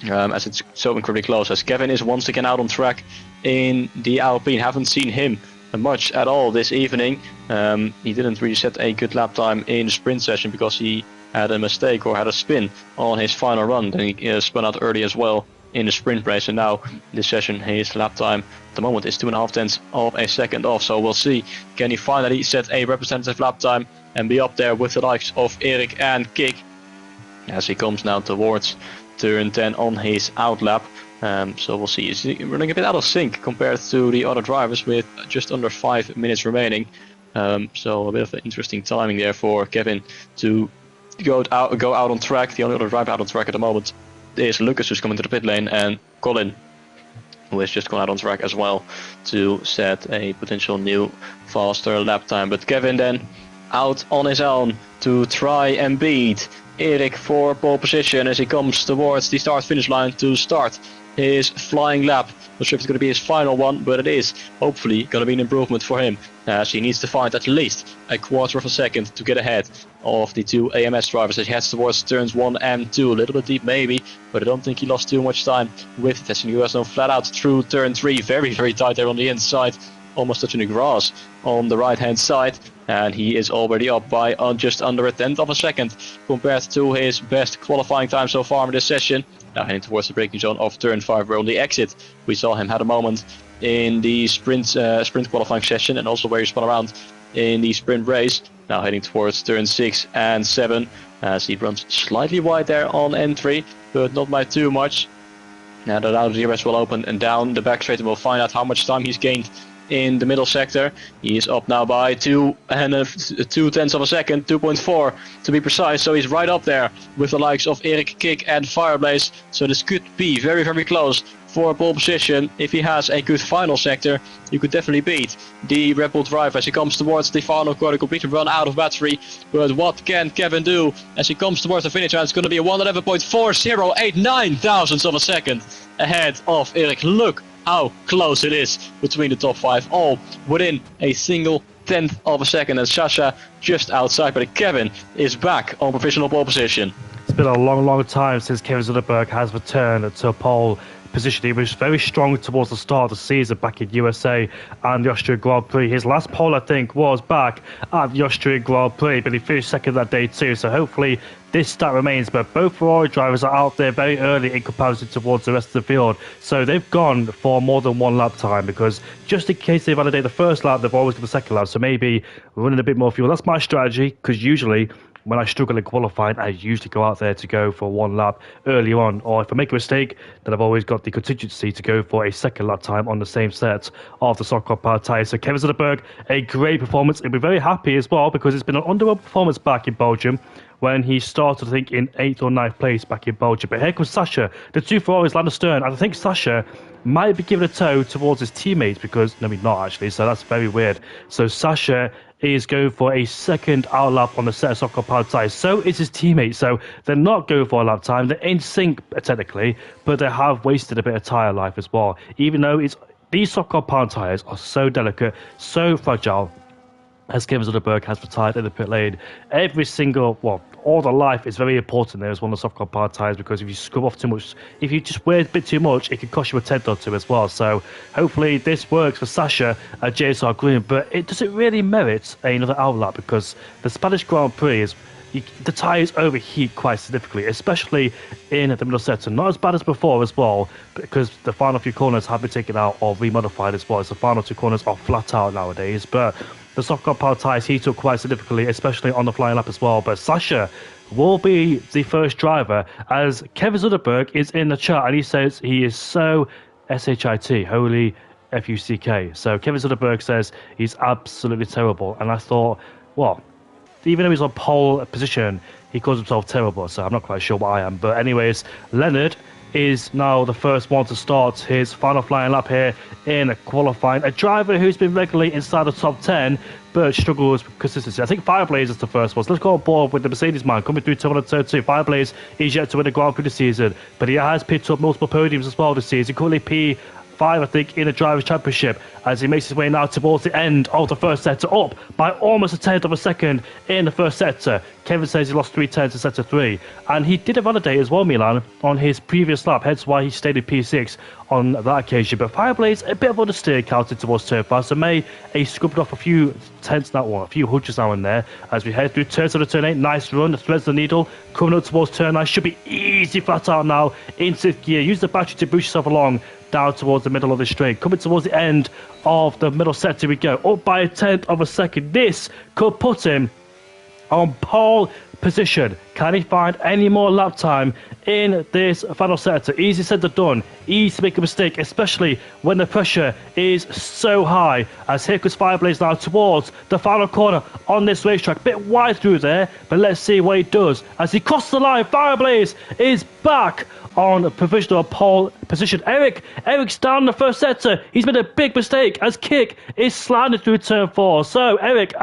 As it's so incredibly close, as Kevin is once again out on track in the Alpine. Haven't seen him much at all this evening. He didn't really set a good lap time in the sprint session because he had a mistake or had a spin on his final run. Then he spun out early as well in the sprint race, and now this session his lap time at the moment is 2.5 tenths of a second off. So we'll see, can he finally set a representative lap time and be up there with the likes of Erik and Kik as he comes now towards turn 10 on his out lap. So we'll see. He's running a bit out of sync compared to the other drivers with just under 5 minutes remaining. So a bit of an interesting timing there for Kevin to go out on track. The only other driver out on track at the moment is Lucas, who's coming to the pit lane, and Colin, who has just gone out on track as well to set a potential new faster lap time. But Kevin then out on his own to try and beat Erik for pole position as he comes towards the start-finish line to start his flying lap. Not sure if it's going to be his final one, but it is hopefully going to be an improvement for him, as he needs to find at least a quarter of a second to get ahead of the two AMS drivers as he heads towards turns 1 and 2. A little bit deep maybe, but I don't think he lost too much time with testing the US zone flat out through turn 3. Very, very tight there on the inside, almost touching the grass on the right hand side, and he is already up by just under a tenth of a second compared to his best qualifying time so far in this session. Now heading towards the braking zone of turn 5, where on the exit we saw him had a moment in the sprint qualifying session, and also where he spun around in the sprint race. Now heading towards turn 6 and 7 as he runs slightly wide there on N3, but not by too much. Now the out of the DRS will open and down the back straight, and we'll find out how much time he's gained in the middle sector. He is up now by 2 tenths of a second, 2.4 to be precise. So he's right up there with the likes of Erik, Kik and Fireblaze. So this could be very, very close for a pole position. If he has a good final sector, you could definitely beat the Red Bull driver as he comes towards the final corner, completely run out of battery. But what can Kevin do as he comes towards the finish? And it's going to be a 111.4089 thousandths of a second ahead of Erik. Look how close it is between the top 5, all within a single tenth of a second, and Sasha just outside, but Kevin is back on provisional pole position. It's been a long, long time since Kevin Zuckerberg has returned to pole position. He was very strong towards the start of the season back in USA and the Austrian Grand Prix. His last pole, I think, was back at the Austrian Grand Prix, but he finished second that day too, so hopefully this stat remains. But both Ferrari drivers are out there very early in comparison towards the rest of the field, so they've gone for more than one lap time, because just in case they validate the first lap, they've always got the second lap, so maybe running a bit more fuel. That's my strategy, because usually when I struggle in qualifying, I usually go out there to go for one lap early on, or if I make a mistake, then I've always got the contingency to go for a second lap time on the same set of the Softcore Power tyres. So Kevin Zuckerberg, a great performance. He'll be very happy as well, because it's been an underwhelming performance back in Belgium when he started, I think, in 8th or 9th place back in Belgium. But here comes Sasha. The two Ferraris land astern, and I think Sasha might be giving a toe towards his teammates, because, no, he's not actually, so that's very weird. So Sasha is going for a second out lap on the set of Softcore Power tyres. So is his teammate. So they're not going for a lap time. They're in sync, technically, but they have wasted a bit of tyre life as well. Even though these Softcore Power tyres are so delicate, so fragile, as Kevin Zuckerberg has retired in the pit lane. Every single, all the life is very important there as one of the Softcore Power tyres, because if you scrub off too much, if you just wear a bit too much, it can cost you a tenth or two as well. So hopefully this works for Sasha at JSR Green, but does it really merit another outlap? Because the Spanish Grand Prix the tyres overheat quite significantly, especially in the middle sector. Not as bad as before as well, because the final few corners have been taken out or remodified as well. So the final two corners are flat out nowadays, but the soft compound tires heat up quite significantly, especially on the flying lap as well. But Sasha will be the first driver, as Kevin Zuckerberg is in the chat and he says he is so SHIT, holy FUCK. So Kevin Zuckerberg says he's absolutely terrible, and I thought, well, even though he's on pole position, he calls himself terrible, so I'm not quite sure what I am. But anyways, Leonard is now the first one to start his final flying lap here in qualifying. A driver who's been regularly inside the top 10, but struggles with consistency. I think Fireblaze is the first one. So let's go on board with the Mercedes man coming through turn 1 and turn 2. Fireblaze is yet to win a Grand Prix this season, but he has picked up multiple podiums as well this season. Currently P5, I think, in the Drivers' Championship, as he makes his way now towards the end of the first sector, up by almost a tenth of a second in the first sector. Kevin says he lost 3/10 in sector 3, and he did a validate as well, Milan, on his previous lap, hence why he stayed in P6 on that occasion. But Fireblaze, a bit of understeer counted towards turn 5, so May scrubbed off a few tenths that one, a few hundreds now and there, as we head through turn 7 to turn 8. Nice run, threads the needle, coming up towards turn 9, should be easy flat out now into gear. Use the battery to boost yourself along down towards the middle of the straight. Coming towards the end of the middle sector we go, up by a tenth of a second. This could put him on pole position. Can he find any more lap time in this final sector? Easy said than done. Easy to make a mistake, especially when the pressure is so high. As here comes Fireblaze now towards the final corner on this racetrack. Bit wide through there, but let's see what he does. As he crosses the line, Fireblaze is back on a provisional pole position. Eric's down in the first sector. He's made a big mistake as Kick is sliding through turn 4. So Eric,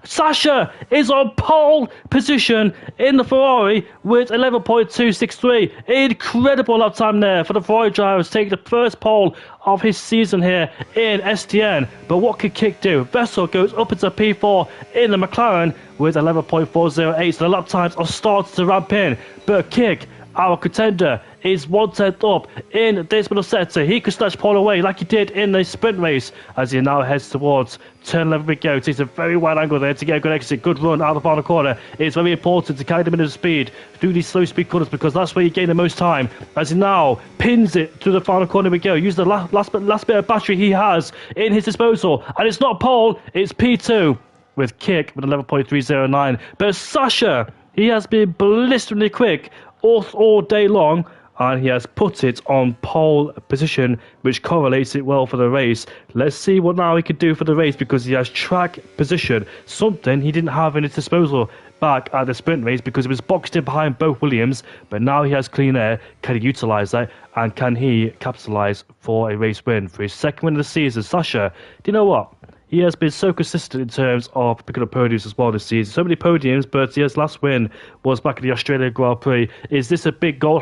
Sasha is on pole position in the Ferrari with 11.263. Incredible lap time there for the Ferrari drivers, taking the first pole of his season here in SDN. But what can Kick do? Vettel goes up into P4 in the McLaren with 11.408. So the lap times are starting to ramp in. But Kick, our contender, is 1/10 up in this middle sector. He could snatch pole away like he did in the sprint race as he now heads towards turn 11 we go. Takes a very wide angle there to get a good exit. Good run out of the final corner. It's very important to carry the minute of speed through these slow speed corners, because that's where you gain the most time. As he now pins it to the final corner we go. Use the last bit of battery he has in his disposal. And it's not pole, it's P2 with Kick with 11.309. But Sasha, he has been blisteringly quick all day long, and he has put it on pole position, which correlates it well for the race. Let's see what now he can do for the race, because he has track position, something he didn't have in his disposal back at the sprint race because he was boxed in behind both Williams. But now he has clean air. Can he utilise that, and can he capitalise for a race win for his second win of the season? Sasha, do you know what? He has been so consistent in terms of picking up podiums as well this season. So many podiums, but his last win was back in the Australian Grand Prix. Is this a big goal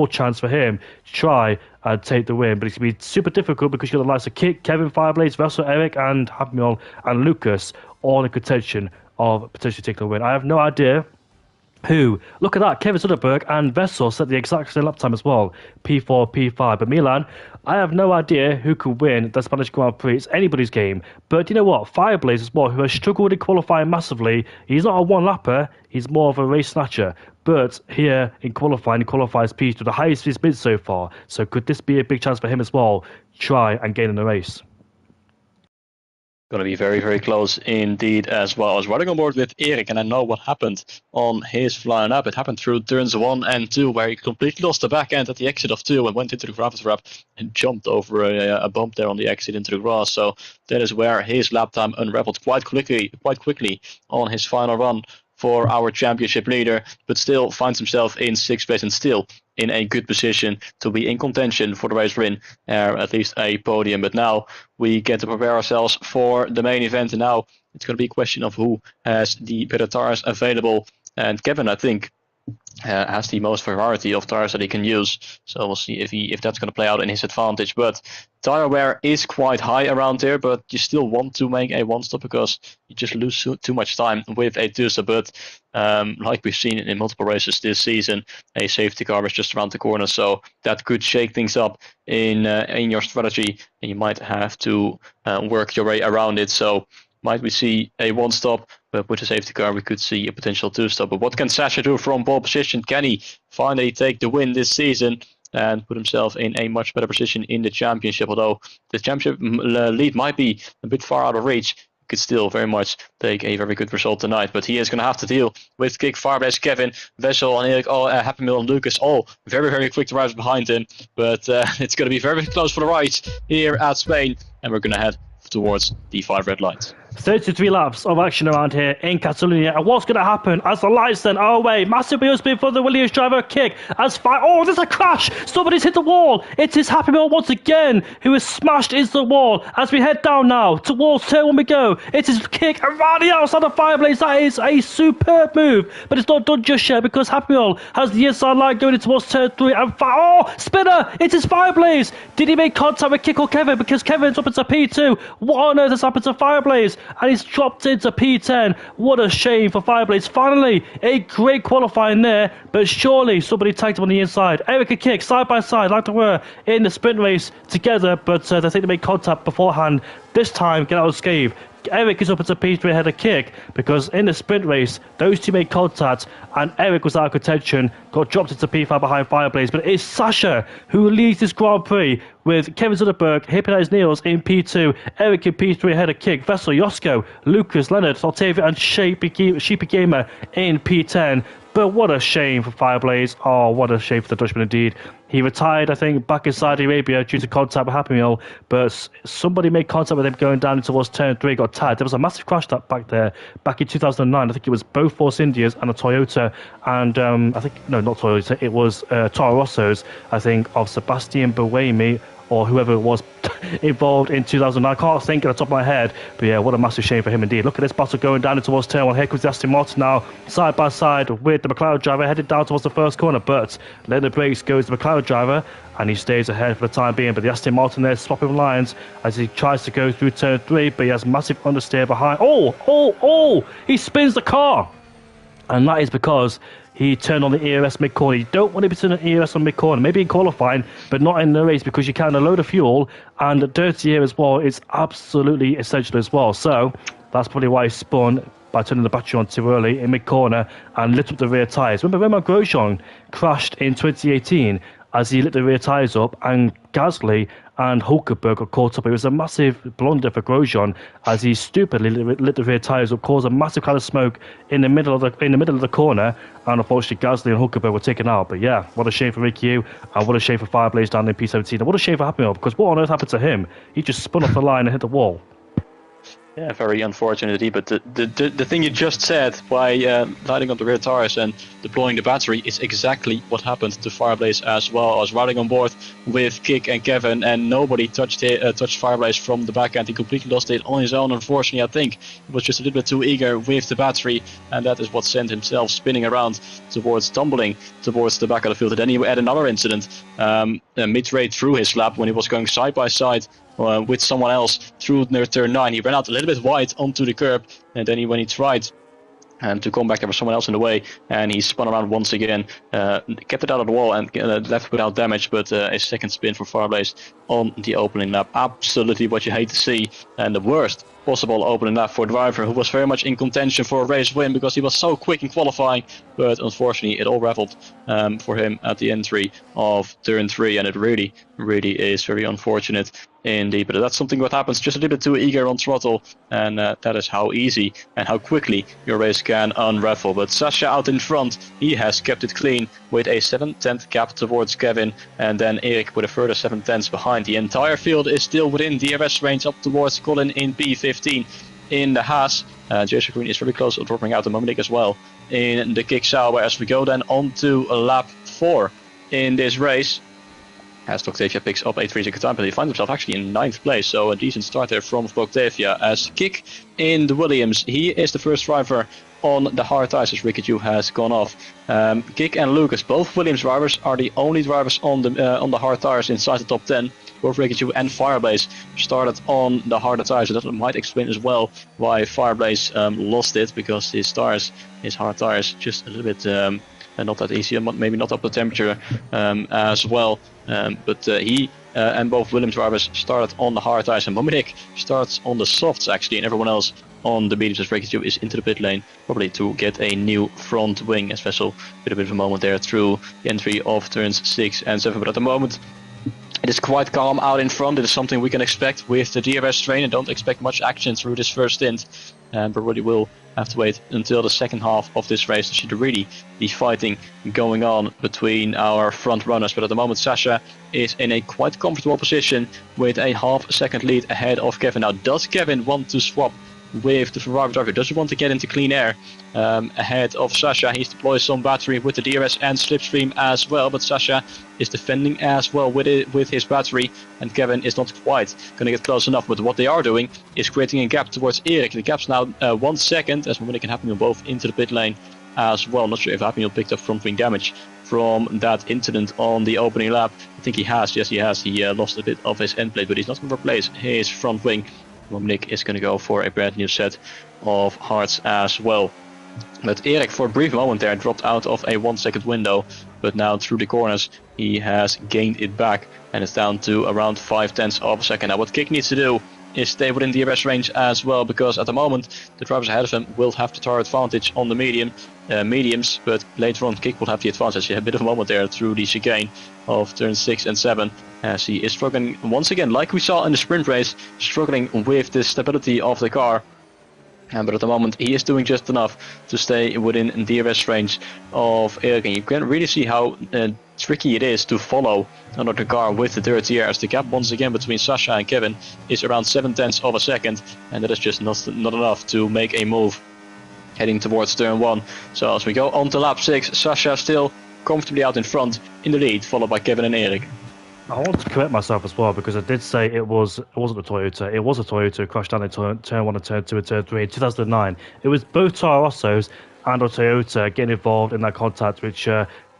chance for him to try and take the win? But it's going to be super difficult because you've got the likes of Kick, Kevin, Fireblaze, Vettel, Eric, and Hamill and Lucas all in contention of potentially taking the win. I have no idea who. Look at that, Kevin Zuckerberg and Vettel set the exact same lap time as well, P4, P5. But Milan, I have no idea who could win the Spanish Grand Prix. It's anybody's game. But you know what? Fireblaze as well, who has struggled in qualifying massively. He's not a one-lapper. He's more of a race snatcher. But here in qualifying, he qualifies P2, the highest he's been so far. So could this be a big chance for him as well? Try and gain in the race. Going to be very, very close indeed as well. I was riding on board with Eric, and I know what happened on his flying up. It happened through turns 1 and 2, where he completely lost the back end at the exit of 2 and went into the gravel wrap and jumped over a bump there on the exit into the grass. So that is where his lap time unraveled quite quickly on his final run for our championship leader, but still finds himself in 6th place and still in a good position to be in contention for the race win, at least a podium. But now we get to prepare ourselves for the main event, and now it's going to be a question of who has the better tires available. And Kevin, I think, has the most variety of tires that he can use, so we'll see if that's going to play out in his advantage. But tire wear is quite high around here, but you still want to make a one stop because you just lose too much time with a two stop. But like we've seen in multiple races this season, a safety car is just around the corner, so that could shake things up in your strategy, and you might have to work your way around it. So might we see a one stop, but with a safety car we could see a potential two stop. But what can Sasha do from pole position? Can he finally take the win this season and put himself in a much better position in the championship? Although the championship lead might be a bit far out of reach, could still very much take a very good result tonight. But he is going to have to deal with Kick, Fireblaze, Kevin, Vessel, and Erik, Happy Meal, and Lucas, all very, very quick drivers behind him. But it's going to be very, very close for the ride here at Spain, and we're going to head towards the 5 red lights. 33 laps of action around here in Catalonia, and what's going to happen as the lights then are away? Massive wheel spin for the Williams driver. Kick as there's a crash. Somebody's hit the wall. It is Happy Meal once again who is smashed into the wall. As we head down now towards turn 1 we go. It is Kick around the outside of Fireblaze. That is a superb move, but it's not done just yet because Happy Meal has the inside line going towards turn 3 and spinner. It is Fireblaze. Did he make contact with Kick or Kevin? Because Kevin's up into P2. What on earth has happened to Fireblaze? And he's dropped into P10. What a shame for Fireblaze. Finally, a great qualifying there, but surely somebody tagged him on the inside. Erik and Kick side by side like they were in the sprint race together, but they think they made contact beforehand. This time, get out unscathed. Erik is up into P3 ahead of Kick because in the sprint race, those two made contact and Erik was out of contention, got dropped into P5 behind Fireblaze. But it is Sasha who leads this Grand Prix with Kevin Zuckerberg, hipping at his heels in P2, Erik in P3 ahead of Kick, Vessel, Yosko, Lucas, Leonard, Saltavia and Sheepy Gamer in P10. But what a shame for Fireblaze. Oh, what a shame for the Dutchman indeed. He retired, I think, back in Saudi Arabia due to contact with Happy Meal, but somebody made contact with him going down towards turn 3, got tagged. There was a massive crash back there, back in 2009. I think it was both Force Indias and a Toyota, and I think, no, not Toyota, it was Toro Rossos, I think, of Sebastian Buemi, or whoever it was involved in 2009. I can't think at the top of my head, but yeah, what a massive shame for him indeed. Look at this battle going down towards turn 1. Here comes the Aston Martin now, side by side with the McLaren driver, headed down towards the first corner, but letting the brakes goes the McLaren driver, and he stays ahead for the time being. But the Aston Martin there swapping lines as he tries to go through turn 3, but he has massive understeer behind. He spins the car, and that is because he turned on the ERS mid-corner. You don't want to be turning on ERS on mid-corner, maybe in qualifying, but not in the race, because you can load of fuel, and dirty air as well is absolutely essential as well. So that's probably why he spun by turning the battery on too early in mid-corner and lit up the rear tyres. Remember, Romain Grosjean crashed in 2018 as he lit the rear tyres up, and Gasly and Hulkenberg got caught up. It was a massive blunder for Grosjean as he stupidly lit the rear tyres up, caused a massive cloud of smoke in the middle of the corner, and unfortunately Gasly and Hulkenberg were taken out. But yeah, what a shame for Ricky Yu, and what a shame for Fireblaze down in P17, and what a shame for Happy Meal, because what on earth happened to him? He just spun off the line and hit the wall. Yeah, very unfortunate. But the thing you just said by lighting up the rear tires and deploying the battery is exactly what happened to Fireblaze as well. I was riding on board with Kick and Kevin, and nobody touched Fireblaze from the back end. He completely lost it on his own, unfortunately. I think he was just a little bit too eager with the battery, and that is what sent himself spinning around tumbling towards the back of the field. And then he had another incident midway through his lap when he was going side by side with someone else through near turn 9. He ran out a little bit wide onto the curb, and then when he tried to come back, there was someone else in the way, and he spun around once again, kept it out of the wall and left without damage, but a second spin for Fireblaze on the opening lap. Absolutely what you hate to see, and the worst possible opening lap for a driver who was very much in contention for a race win because he was so quick in qualifying, but unfortunately it all raveled for him at the entry of turn 3, and it really is very unfortunate indeed. But that's something what happens just a little bit too eager on throttle, and that is how easy and how quickly your race can unravel. But Sasha out in front, he has kept it clean with a 7/10 gap towards Kevin, and then Erik with a further 7/10 behind. The entire field is still within DRS range up towards Colin in P15 in the Haas. Jason Green is very close to dropping out the Monique as well in the Kick Sauber, as we go then on to lap 4 in this race. As Octavia picks up a 3-second time, but he finds himself actually in 9th place, so a decent start there from Octavia. As Kick in the Williams, he is the first driver on the hard tires as Ricky Yu has gone off. Kick and Lucas, both Williams drivers, are the only drivers on the hard tires inside the top 10. Both Ricky Yu and Fireblaze started on the harder tires, so that might explain as well why Fireblaze lost it, because his hard tires, just a little bit not that easy, maybe not up to temperature as well. But he and both Williams drivers started on the hard tires, and Mominick starts on the softs actually, and everyone else on the mediums as Ricky Yu is into the pit lane, probably to get a new front wing, as Vessel with a bit of a moment there through the entry of turns 6 and 7. But at the moment, It is quite calm out in front. It is something we can expect with the DRS train, and don't expect much action through this first stint. But really will have to wait until the second half of this race to see the really the fighting going on between our front runners. But at the moment, Sasha is in a quite comfortable position with a half-second lead ahead of Kevin. Now, does Kevin want to swap with the Ferrari driver? Does he want to get into clean air ahead of Sasha? He's deployed some battery with the DRS and slipstream as well, but Sasha is defending as well with his battery, and Kevin is not quite going to get close enough. But what they are doing is creating a gap towards Erik. The gap's now 1 second, as Monique and Happy Meal both into the pit lane as well. Not sure if Happy Meal picked up front wing damage from that incident on the opening lap. I think he has. Yes, he has. He lost a bit of his end plate, but he's not going to replace his front wing. Monique is going to go for a brand new set of hearts as well. But Erik, for a brief moment there, dropped out of a 1 second window, but now through the corners he has gained it back and it's down to around 0.5 of a second. Now what Kick needs to do is stay within the DRS range as well, because at the moment the drivers ahead of him will have the tire advantage on the mediums, but later on Kick will have the advantage. He had a bit of a moment there through the chicane of turns 6 and 7, as he is struggling once again, like we saw in the sprint race, struggling with the stability of the car. But at the moment he is doing just enough to stay within DRS range of Erik, and you can really see how tricky it is to follow another car with the dirty air, as the gap once again between Sasha and Kevin is around 0.7 of a second, and that is just not enough to make a move heading towards turn 1. So as we go on to lap 6, Sasha still comfortably out in front in the lead, followed by Kevin and Erik. I want to correct myself as well, because I did say it wasn't a Toyota. It was a Toyota who crashed down in turn 1 and turn 2 and turn 3 in 2009. It was both Toro Rossos and a Toyota getting involved in that contact, which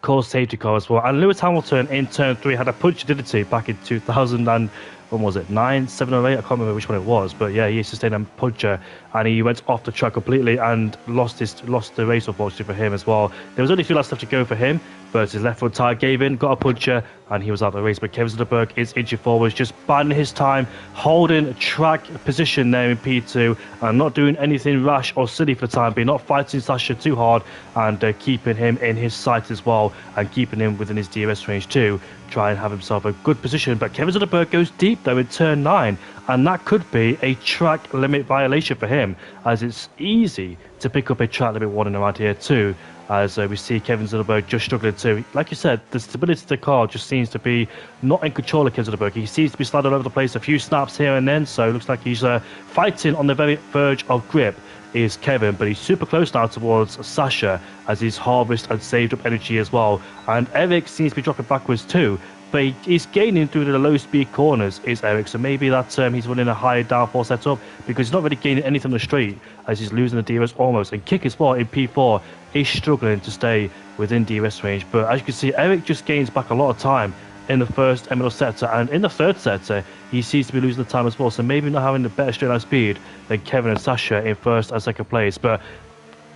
caused safety car as well. And Lewis Hamilton in turn 3 had a punch didn't he, back in 2000 and when was it, 9, 7 or 8? I can't remember which one it was, but yeah, he sustained a puncture and he went off the track completely and lost the race, unfortunately for him as well. There was only a few laps left to go for him, but his left front tyre gave in, got a puncture, and he was out of the race. But Kevin Zilderberg is inching forwards, just biding his time, holding track position there in P2 and not doing anything rash or silly for the time being, not fighting Sasha too hard, and keeping him in his sight as well, and keeping him within his DRS range too. Try and have himself a good position. But Kevin Zilderberg goes deep though in turn 9, and that could be a track limit violation for him, as it's easy to pick up a track limit warning around here too, as we see Kevin Zilderberg just struggling too. Like you said, the stability of the car just seems to be not in control of Kevin Zilderberg. He seems to be sliding all over the place, a few snaps here and then, so it looks like he's fighting on the very verge of grip is Kevin, but he's super close now towards Sasha as he's harvested and saved up energy as well. And Erik seems to be dropping backwards too, but he's gaining through the low speed corners is Erik, so maybe that he's running a higher downforce setup, because he's not really gaining anything on the straight as he's losing the DRS almost. And Kick as well in P4 is struggling to stay within DRS range, but as you can see, Erik just gains back a lot of time in the first and middle sector, and in the third sector he seems to be losing the time as well, so maybe not having the better straight line speed than Kevin and Sasha in first and second place. But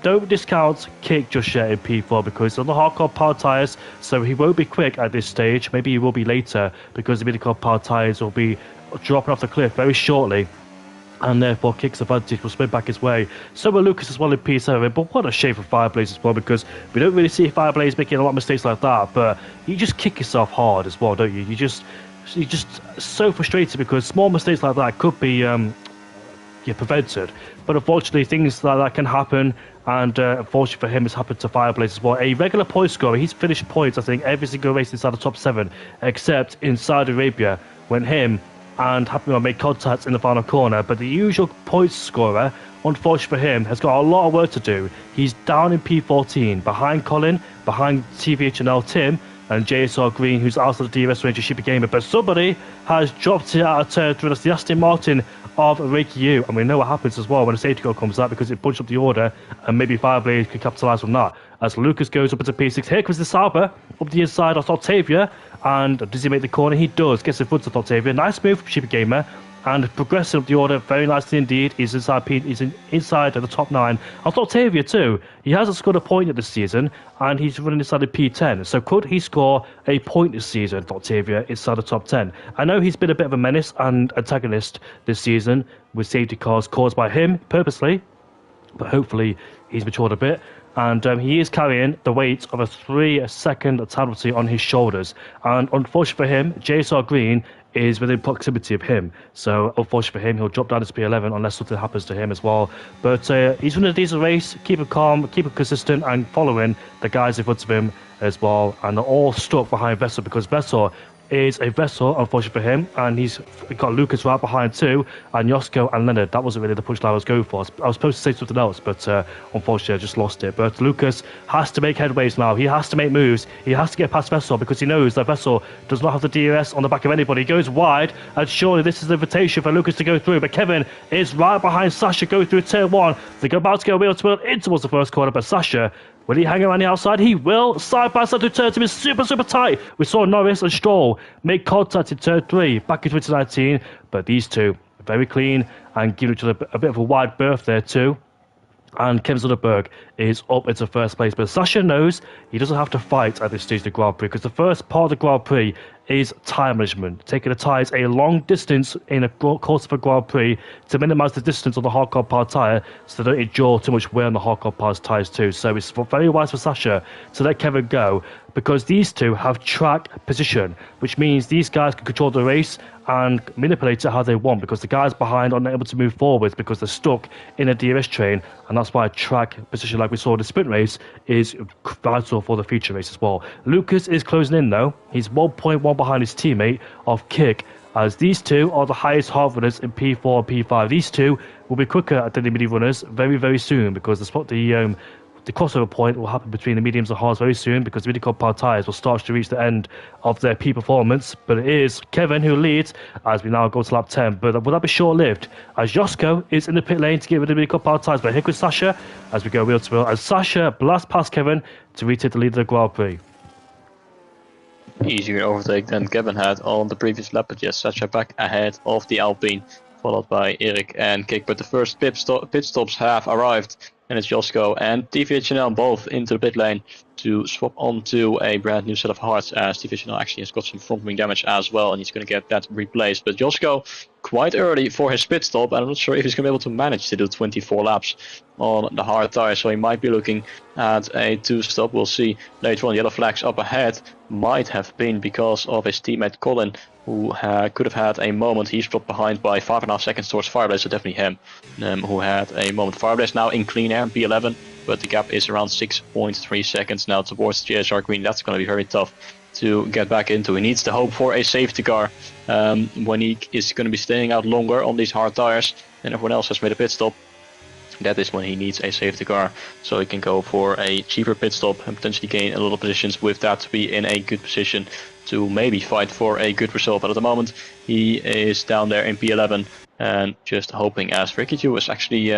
don't discount Kick just yet in P4, because he's on the hardcore power tyres, so he won't be quick at this stage. Maybe he will be later, because the mid-core power tyres will be dropping off the cliff very shortly, and therefore Kick's advantage will spin back his way. So will Lucas as well in P7, but what a shame for Fireblaze as well, because we don't really see Fireblaze making a lot of mistakes like that, but you just kick yourself hard as well, don't you? You're just so frustrated, because small mistakes like that could be prevented, but unfortunately things like that can happen, and unfortunately for him it's happened to Fireblaze as well. A regular point scorer, he's finished points I think every single race inside the top 7 except in Saudi Arabia when him and Happy Meal made contacts in the final corner. But the usual points scorer, unfortunately for him, has got a lot of work to do. He's down in P14 behind Colin, behind TVHNL Tim and JSR Green, who's out of the DRS range of Shippy Gamer. But somebody has dropped it out of turn 3. That's the Aston Martin of Reiki U, and we know what happens as well when a safety car comes out, because it punched up the order, and maybe Fireblaze could capitalise from that. As Lucas goes up into P6, here comes the Sauber up the inside of Octavia, and does he make the corner? He does, gets in front of Octavia. Nice move from Shippy Gamer, and progressing up the order very nicely indeed. He's inside of the top 9. And Octavia too, he hasn't scored a point yet this season, and he's running inside the P10. So could he score a point this season, Octavia, inside the top 10? I know he's been a bit of a menace and antagonist this season with safety cars caused by him purposely, but hopefully he's matured a bit. And he is carrying the weight of a 3-second penalty on his shoulders. And unfortunately for him, JSR Green is within proximity of him. So unfortunately for him, he'll drop down to P11 unless something happens to him as well. But he's running a decent race, keep it calm, keep it consistent, and following the guys in front of him as well. And they're all stuck behind Vessel because Vessel is a Vessel, unfortunately for him, and he's got Lucas right behind too, and Josko and Leonard. That wasn't really the punchline I was going for. I was supposed to say something else, but unfortunately I just lost it. But Lucas has to make headways now. He has to make moves. He has to get past Vessel because he knows that Vessel does not have the DRS on the back of anybody. He goes wide, and surely this is the invitation for Lucas to go through. But Kevin is right behind Sasha going through turn 1. They're about to go wheel to wheel in towards the first corner, but Sasha, will he hang around the outside? He will. Side by side to turn 2 is super, super tight. We saw Norris and Stroll make contact in turn 3 back in 2019. But these two, very clean and giving each other a bit of a wide berth there too. And Kevin Zunderberg is up into first place. But Sasha knows he doesn't have to fight at this stage of the Grand Prix because the first part of the Grand Prix is time management. Taking the tyres a long distance in a course of a Grand Prix to minimise the distance on the hardcore part tyre so they don't endure too much wear on the hardcore part tyres too. So it's very wise for Sasha to let Kevin go because these two have track position, which means these guys can control the race and manipulate it how they want because the guys behind are not able to move forwards because they're stuck in a DRS train, and that's why track position like we saw in the sprint race is vital for the future race as well. Lucas is closing in though. He's 1.1 behind his teammate of Kick, as these two are the highest hard runners in P4 and P5. These two will be quicker at the midi runners very, very soon because the crossover point will happen between the mediums and hards very soon because the midi-comp power tyres will start to reach the end of their peak performance. But it is Kevin who leads as we now go to lap 10. But will that be short-lived? As Josko is in the pit lane to get rid of the midi-comp power tyres. But here comes Sasha as we go wheel to wheel. And Sasha blasts past Kevin to retake the lead of the Grand Prix. Easier overtake than Kevin had on the previous lap, but yes, Sasha back ahead of the Alpine, followed by Erik and Kick. But the first pit stops have arrived, and it's Josko and TVHNL both into the pit lane to swap onto a brand new set of hards, as TVHNL actually has got some front wing damage as well, and he's going to get that replaced. But Josko quite early for his pit stop, and I'm not sure if he's going to be able to manage to do 24 laps on the hard tire, so he might be looking at a 2-stop. We'll see later on. Yellow flags up ahead might have been because of his teammate Colin, who could have had a moment. He's dropped behind by 5.5 seconds towards Fireblaze, so definitely him who had a moment. Fireblaze now in clean air, P11, but the gap is around 6.3 seconds now towards JSR Green. That's going to be very tough to get back into. He needs to hope for a safety car when he is going to be staying out longer on these hard tires and everyone else has made a pit stop. That is when he needs a safety car, so he can go for a cheaper pit stop and potentially gain a lot of positions with that to be in a good position to maybe fight for a good result. But at the moment he is down there in P11 and just hoping, as Ricky Q is actually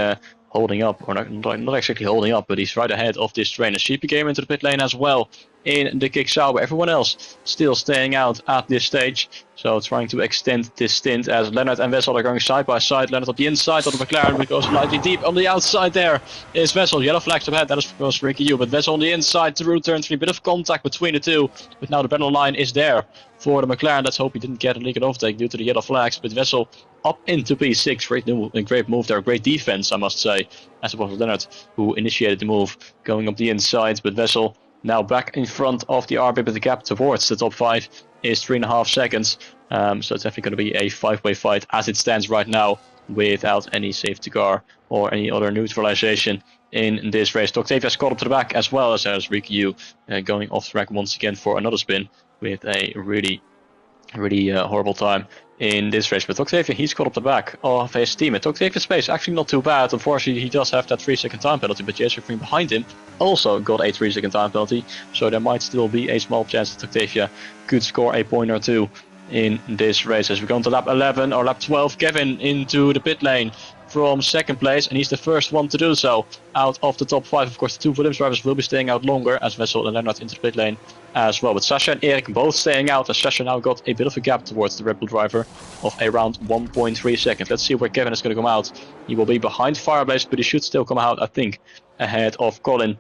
holding up, or not exactly holding up, but he's right ahead of this train. And Sheepy came into the pit lane as well in the Kick Sauber. Everyone else still staying out at this stage, so trying to extend this stint as Leonard and Wessel are going side by side. Leonard on the inside of the McLaren, but goes slightly deep. On the outside there is Wessel. Yellow flags up ahead, that is because Ricky U, but Wessel on the inside through turn 3. Bit of contact between the two, but now the battle line is there for the McLaren. Let's hope he didn't get a legal overtake due to the yellow flags, but Wessel up into P6. Great move there, great defense, I must say, as opposed to Leonard, who initiated the move going up the inside. But Wessel now back in front of the RB, but the gap towards the top 5 is 3.5 seconds. So it's definitely going to be a 5-way fight as it stands right now, without any safety car or any other neutralization in this race. Octavia's caught up to the back as well as there's Ricky Yu going off track once again for another spin with a really horrible time in this race. But Octavia, he's caught up the back of his teammate. Octavia's pace actually not too bad. Unfortunately, he does have that 3-second time penalty, but Jason Green behind him also got a 3-second time penalty, so there might still be a small chance that Octavia could score a point or two in this race. As we go into lap 11 or lap 12, Kevin into the pit lane from second place, and he's the first one to do so out of the top 5. Of course, the two Williams drivers will be staying out longer as Wessel and Leonard into the pit lane as well. But Sasha and Erik both staying out, as Sasha now got a bit of a gap towards the Red Bull driver of around 1.3 seconds. Let's see where Kevin is going to come out. He will be behind Fireblaze, but he should still come out, I think, ahead of Colin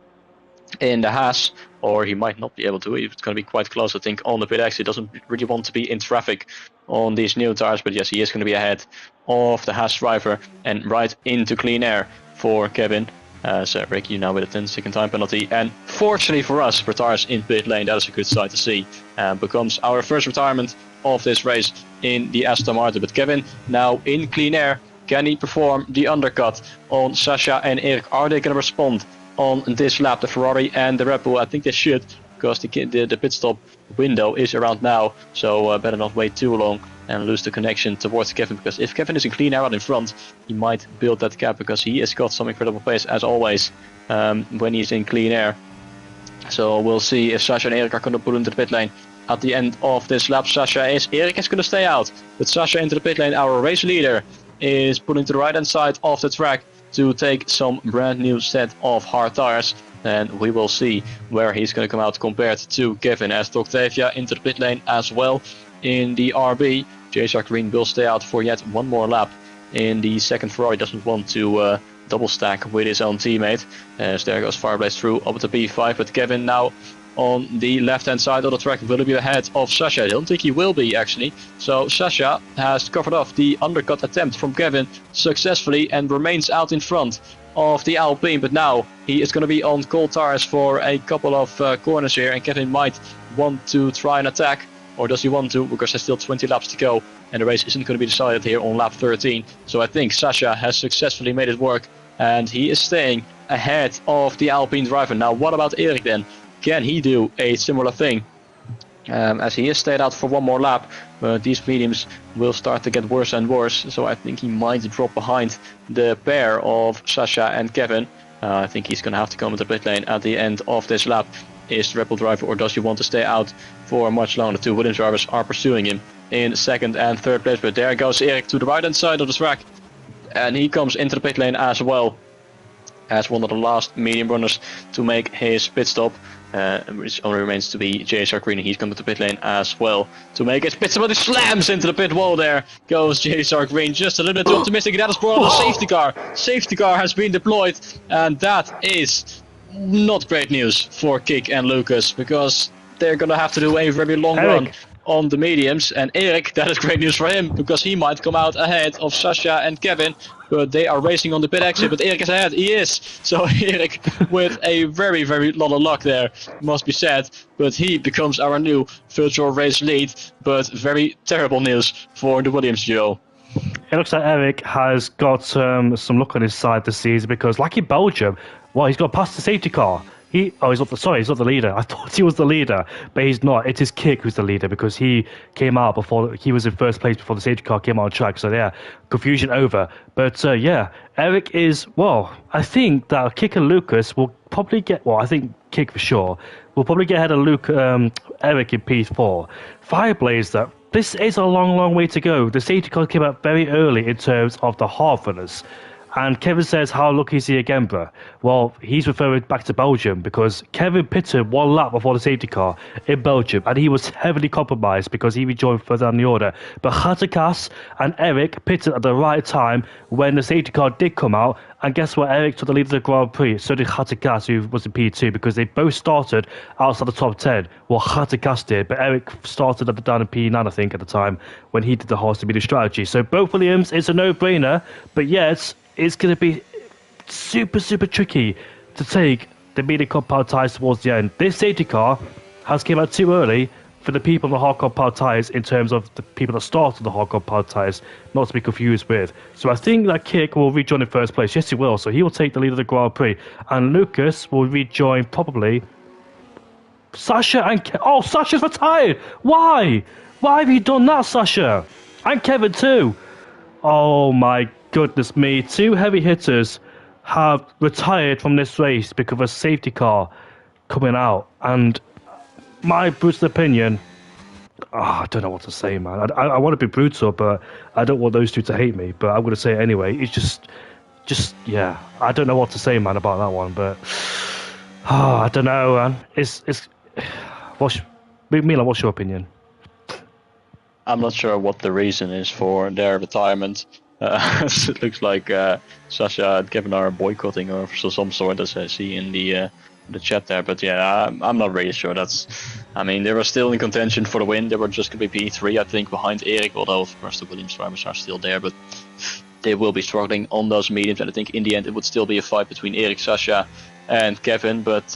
in the Haas, or he might not be able to. It's going to be quite close, I think, on the pit X. He doesn't really want to be in traffic on these new tires, but yes, he is going to be ahead of the Haas driver and right into clean air for Kevin, So Ricky now with a 10-second time penalty, and fortunately for us, retires in pit lane. That is a good sight to see, and becomes our first retirement of this race in the Aston Martin. But Kevin now in clean air. Can he perform the undercut on Sasha and Eric? Are they going to respond on this lap? The Ferrari and the Red Bull, I think they should, because the pit stop window is around now, so better not wait too long and lose the connection towards Kevin, because if Kevin is in clean air out in front, he might build that gap, because he has got some incredible pace as always when he's in clean air. So we'll see if Sasha and Eric are going to pull into the pit lane at the end of this lap. Eric is going to stay out, but Sasha into the pit lane. Our race leader is pulling to the right hand side of the track to take some brand new set of hard tires, and we will see where he's going to come out compared to Kevin. As Octavia into the pit lane as well in the RB. JSR Green will stay out for yet one more lap in the second Ferrari. Doesn't want to double stack with his own teammate, as there goes Fireblaze through up to P5, but Kevin now on the left hand side of the track. Will he be ahead of Sasha? I don't think he will be, actually. So Sasha has covered off the undercut attempt from Kevin successfully and remains out in front of the Alpine, but now he is going to be on cold tires for a couple of corners here, and Kevin might want to try and attack. Or does he want to? Because there's still 20 laps to go and the race isn't going to be decided here on lap 13. So I think Sasha has successfully made it work, and he is staying ahead of the Alpine driver. Now what about Eric then? Can he do a similar thing? As he has stayed out for one more lap, but these mediums will start to get worse and worse, so I think he might drop behind the pair of Sasha and Kevin. I think he's going to have to come into the pit lane at the end of this lap. Is the Red Bull driver, or does he want to stay out for much longer? The two Williams drivers are pursuing him in second and third place, but there goes Eric to the right hand side of the track, and he comes into the pit lane as well as one of the last medium runners to make his pit stop. Which only remains to be JSR Green. He's coming to the pit lane as well to make his pit stop, but he slams into the pit wall. There goes JSR Green, just a little bit too optimistic. That is brought on the safety car. Safety car has been deployed, and that is not great news for Kik and Lucas, because they're gonna have to do a very long run on the mediums. And Eric, that is great news for him, because he might come out ahead of Sasha and Kevin, but they are racing on the pit exit. But Eric is ahead, he is. So Eric with a very lot of luck there, must be said, but he becomes our new virtual race lead. But very terrible news for the Williams duo. It looks like Eric has got some luck on his side this season, because like in Belgium, well, he's got past the safety car. He's not the leader. I thought he was the leader, but he's not. It is Kik who's the leader, because he came out before, he was in first place before the safety car came out on track. So yeah, confusion over. But yeah, Eric is, well, I think that Kik and Lucas will probably get, well, I think Kik for sure will probably get ahead of Eric in P4. Fireblaze, that this is a long way to go. The safety car came out very early in terms of the hard runners. And Kevin says, how lucky is he again, bro? Well, he's referring back to Belgium, because Kevin pitted one lap before the safety car in Belgium, and he was heavily compromised because he rejoined further down the order. But Hatakas and Eric pitted at the right time when the safety car did come out, and guess what? Eric took the lead of the Grand Prix. So did Hatakas, who was in P2, because they both started outside the top 10. Well, Hatakas did, but Eric started down in P9, I think, at the time, when he did the whole stability strategy. So both Williams, it's a no-brainer, but yes, it's going to be super tricky to take the medium compound tyres towards the end. This safety car has came out too early for the people on the hard compound tyres, in terms of the people that started the hard compound tyres, not to be confused with. So I think that Kik will rejoin in first place. Yes, he will. So he will take the lead of the Grand Prix. And Lucas will rejoin probably Sasha and oh, Sasha's retired. Why? Why have you done that, Sasha? And Kevin too. Oh my goodness me, two heavy hitters have retired from this race because of a safety car coming out. And my brutal opinion, I don't know what to say, man. I want to be brutal, but I don't want those two to hate me. But I'm going to say it anyway. It's just yeah. I don't know what to say, man, about that one. But I don't know, man. Milan, what's your opinion? I'm not sure what the reason is for their retirement. It looks like Sasha and Kevin are boycotting or some sort, as I see in the chat there. But yeah, I'm not really sure. I mean, they were still in contention for the win. They were just going to be P3, I think, behind Eric, although of course the Williams drivers are still there. But they will be struggling on those mediums, and I think in the end it would still be a fight between Erik, Sasha, and Kevin. But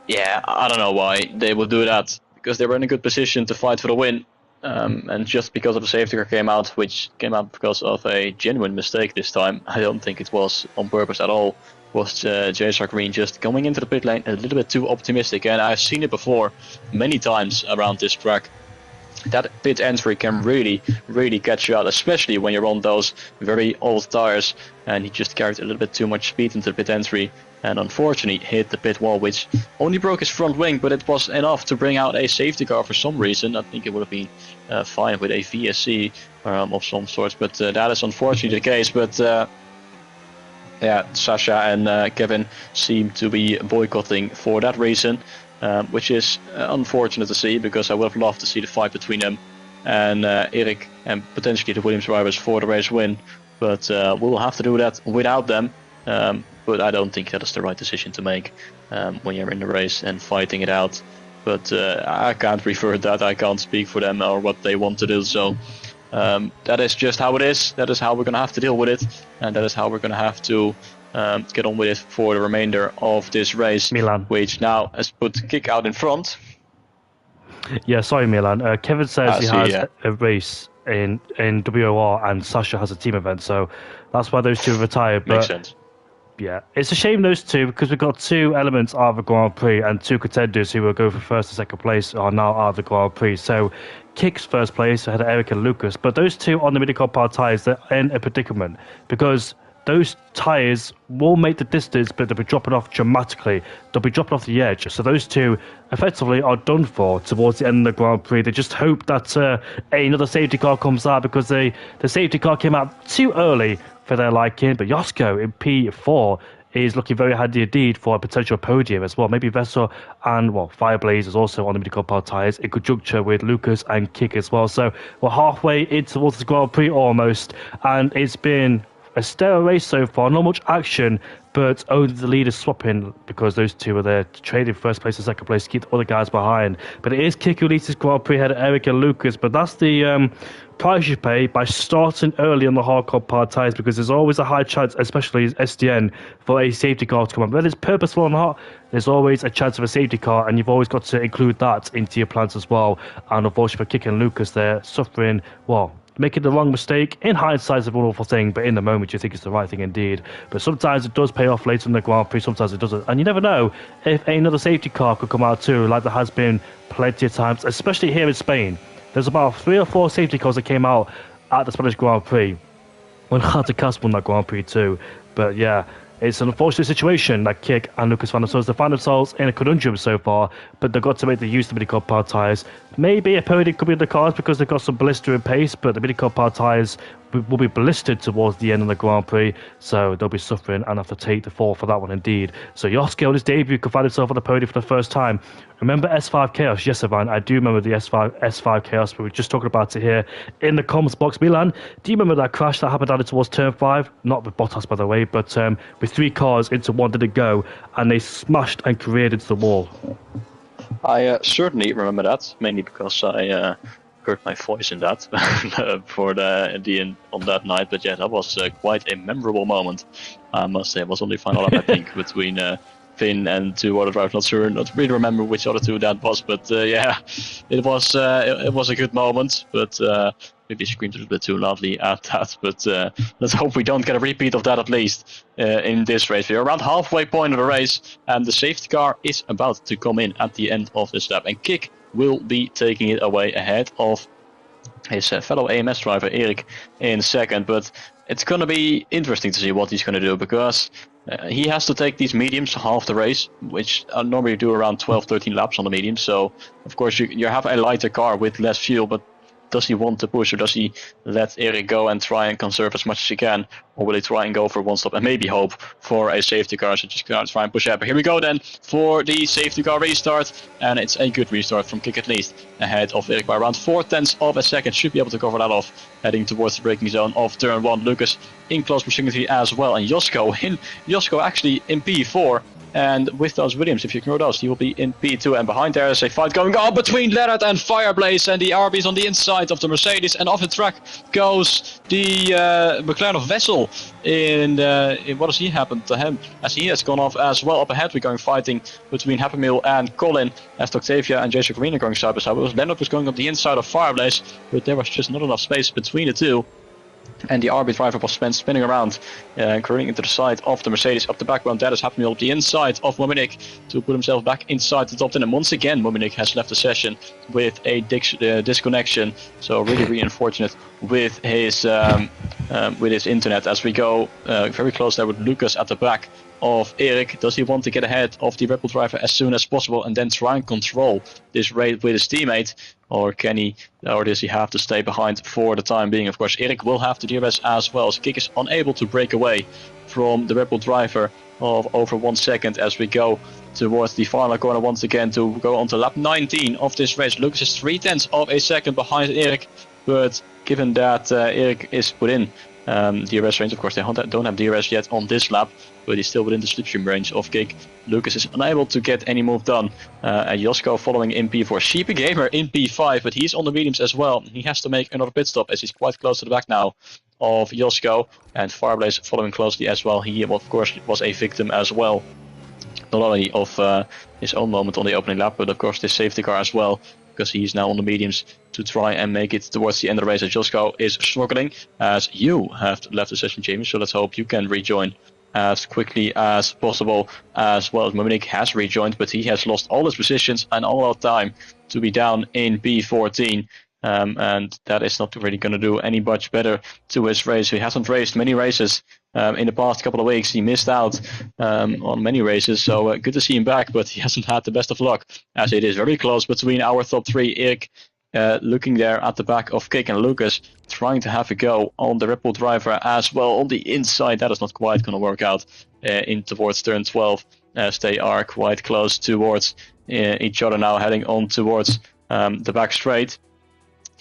yeah, I don't know why they would do that, because they were in a good position to fight for the win. And just because of the safety car came out, which came out because of a genuine mistake this time, I don't think it was on purpose at all, was JSR Green just going into the pit lane a little bit too optimistic. And I've seen it before many times around this track. That pit entry can really, really catch you out, especially when you're on those very old tires. And he just carried a little bit too much speed into the pit entry, and unfortunately hit the pit wall, which only broke his front wing, but it was enough to bring out a safety car for some reason. I think it would have been fine with a VSC of some sort, but that is unfortunately the case. But yeah, Sasha and Kevin seem to be boycotting for that reason. Which is unfortunate to see, because I would have loved to see the fight between them and Erik and potentially the Williams drivers for the race win. But we will have to do that without them. But I don't think that is the right decision to make when you're in the race and fighting it out. But I can't refer that. I can't speak for them or what they want to do. So that is just how it is. That is how we're going to have to deal with it. And that is how we're going to have to get on with it for the remainder of this race, Milan, which now has put Kick out in front. Yeah, sorry, Milan. Kevin says he has a race in WOR and Sasha has a team event, so that's why those two retired. Makes sense. Yeah, it's a shame those two, because we've got two elements out of the Grand Prix and two contenders who will go for first and second place are now out of the Grand Prix. So Kick's first place ahead of Erik and Lucas, but those two on the mid-car power tyres, they're in a predicament because those tyres will make the distance, but they'll be dropping off dramatically. They'll be dropping off the edge. So those two effectively are done for towards the end of the Grand Prix. They just hope that another safety car comes out, because the safety car came out too early for their liking. But Josko in P4 is looking very handy indeed for a potential podium as well. Maybe Vessel and, Fireblaze is also on the mid-car power tyres in conjunction with Lucas and Kick as well. So we're halfway in towards the Grand Prix almost, and it's been a sterile race so far, not much action, but only the leaders swapping, because those two are there to trade in first place and second place to keep the other guys behind. But it is Kick who leads this Grand Prix ahead of Erik and Lucas, but that's the price you pay by starting early on the hardcore power tyres, because there's always a high chance, especially as SDN, for a safety car to come up. Whether it's purposeful or not, there's always a chance of a safety car, and you've always got to include that into your plans as well. And unfortunately for Kick and Lucas, they're suffering, making the wrong mistake. In hindsight, it's a wonderful thing, but in the moment, you think it's the right thing indeed. But sometimes it does pay off later in the Grand Prix, sometimes it doesn't. And you never know if another safety car could come out too, like there has been plenty of times, especially here in Spain. There's about 3 or 4 safety cars that came out at the Spanish Grand Prix when Hartecas won that Grand Prix too. But yeah, it's an unfortunate situation that Kick and Lucas find themselves. They find themselves in a conundrum so far, but they've got to make the use of the midi-car power tyres. Maybe a podium could be in the cars because they've got some blistering pace, but the midi-car power tyres will be blistered towards the end of the Grand Prix, so they'll be suffering and have to take the fall for that one indeed. So Josko on his debut could find himself on the podium for the first time. Remember S5 Chaos? Yes, Ivan, I do remember the S5 Chaos. We were just talking about it here in the comms box. Milan, do you remember that crash that happened down towards turn 5? Not with Bottas, by the way, but with 3 cars into one did it go, and they smashed and careered into the wall. I certainly remember that, mainly because I heard my voice in that for the end on that night. But yeah, that was quite a memorable moment, I must say. It was only final lap, I think, between Finn and 2 other drivers. Not really remember which other 2 that was, but yeah, it was a good moment. But maybe screamed a little bit too loudly at that. But let's hope we don't get a repeat of that, at least in this race. We're around halfway point of the race, and the safety car is about to come in at the end of this lap, and Kick will be taking it away ahead of his fellow AMS driver Erik in second. But it's going to be interesting to see what he's going to do, because he has to take these mediums half the race, which normally do around 12-13 laps on the medium. So of course you have a lighter car with less fuel, but does he want to push, or does he let Erik go and try and conserve as much as he can? Or will he try and go for one stop and maybe hope for a safety car, so just try and push ahead? But here we go then for the safety car restart, and it's a good restart from Kick, at least ahead of Erik by around 0.4 of a second. Should be able to cover that off heading towards the braking zone of turn 1. Lucas in close proximity as well, and Josko actually in P4 And with those Williams, if you ignore those, he will be in P2. And behind there is a fight going on between Leonard and Fireblaze, and the RB's on the inside of the Mercedes. And off the track goes the McLaren of Vessel. In what has he happened to him? As he has gone off as well. Up ahead, we're going fighting between Happy Meal and Colin, as Octavia and Jason Green are going side by side. Leonard was going up the inside of Fireblaze, but there was just not enough space between the two. And the RB driver was spinning around, curling into the side of the Mercedes up the backbone. That is happening up the inside of Mominik to put himself back inside the top 10. And once again, Mominik has left the session with a disconnection. So really unfortunate with his internet. As we go very close there with Lucas at the back of Erik. Does he want to get ahead of the Red Bull driver as soon as possible and then try and control this race with his teammate? Or does he have to stay behind for the time being? Of course, Erik will have to DRS as well. So Kik is unable to break away from the Red Bull driver of over 1 second as we go towards the final corner once again to go on to lap 19 of this race. Lucas is 0.3 of a second behind Erik, but given that Erik is within DRS range, of course they don't have DRS yet on this lap, but he's still within the slipstream range of Kik. Lucas is unable to get any move done. And Josko following in P4. Sheepy Gamer in P5, but he's on the mediums as well. He has to make another pit stop as he's quite close to the back now of Josko. And Fireblaze following closely as well. He, of course, was a victim as well. Not only of his own moment on the opening lap, but of course this safety car as well, because he's now on the mediums to try and make it towards the end of the race. Josko is struggling as you have left the session, Jamie, so let's hope you can rejoin as quickly as possible, as well as Mominik has rejoined, but he has lost all his positions and all our time to be down in B14. And that is not really going to do any much better to his race. He hasn't raced many races in the past couple of weeks. He missed out on many races, so good to see him back, but he hasn't had the best of luck, as it is very close between our top three. Erik looking there at the back of Kik and Lucas, trying to have a go on the Red Bull driver as well on the inside. That is not quite going to work out in towards turn 12, as they are quite close towards each other now, heading on towards the back straight.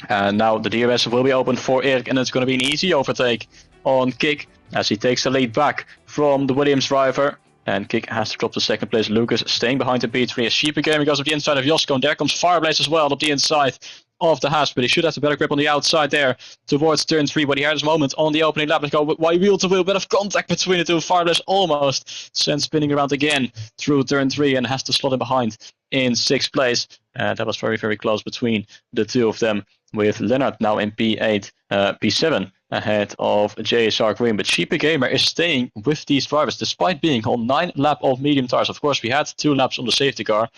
And now the DRS will be open for Erik, and it's going to be an easy overtake on Kik as he takes the lead back from the Williams driver. And Kik has to drop to second place. Lucas staying behind the P3 as Sheepy Gaming goes up the inside of Josko. And there comes Fireblaze as well up the inside of the Haas, but he should have a better grip on the outside there towards turn 3, but he had his moment on the opening lap. Let's go wheel to wheel, bit of contact between the two. Fireblaze almost sent spinning around again through turn 3 and has to slot him behind in 6th place. That was very close between the two of them, with Leonard now in P8, P7 ahead of JSR Green. But Sheepy Gamer is staying with these drivers despite being on 9 lap of medium tires. Of course, we had 2 laps on the safety car,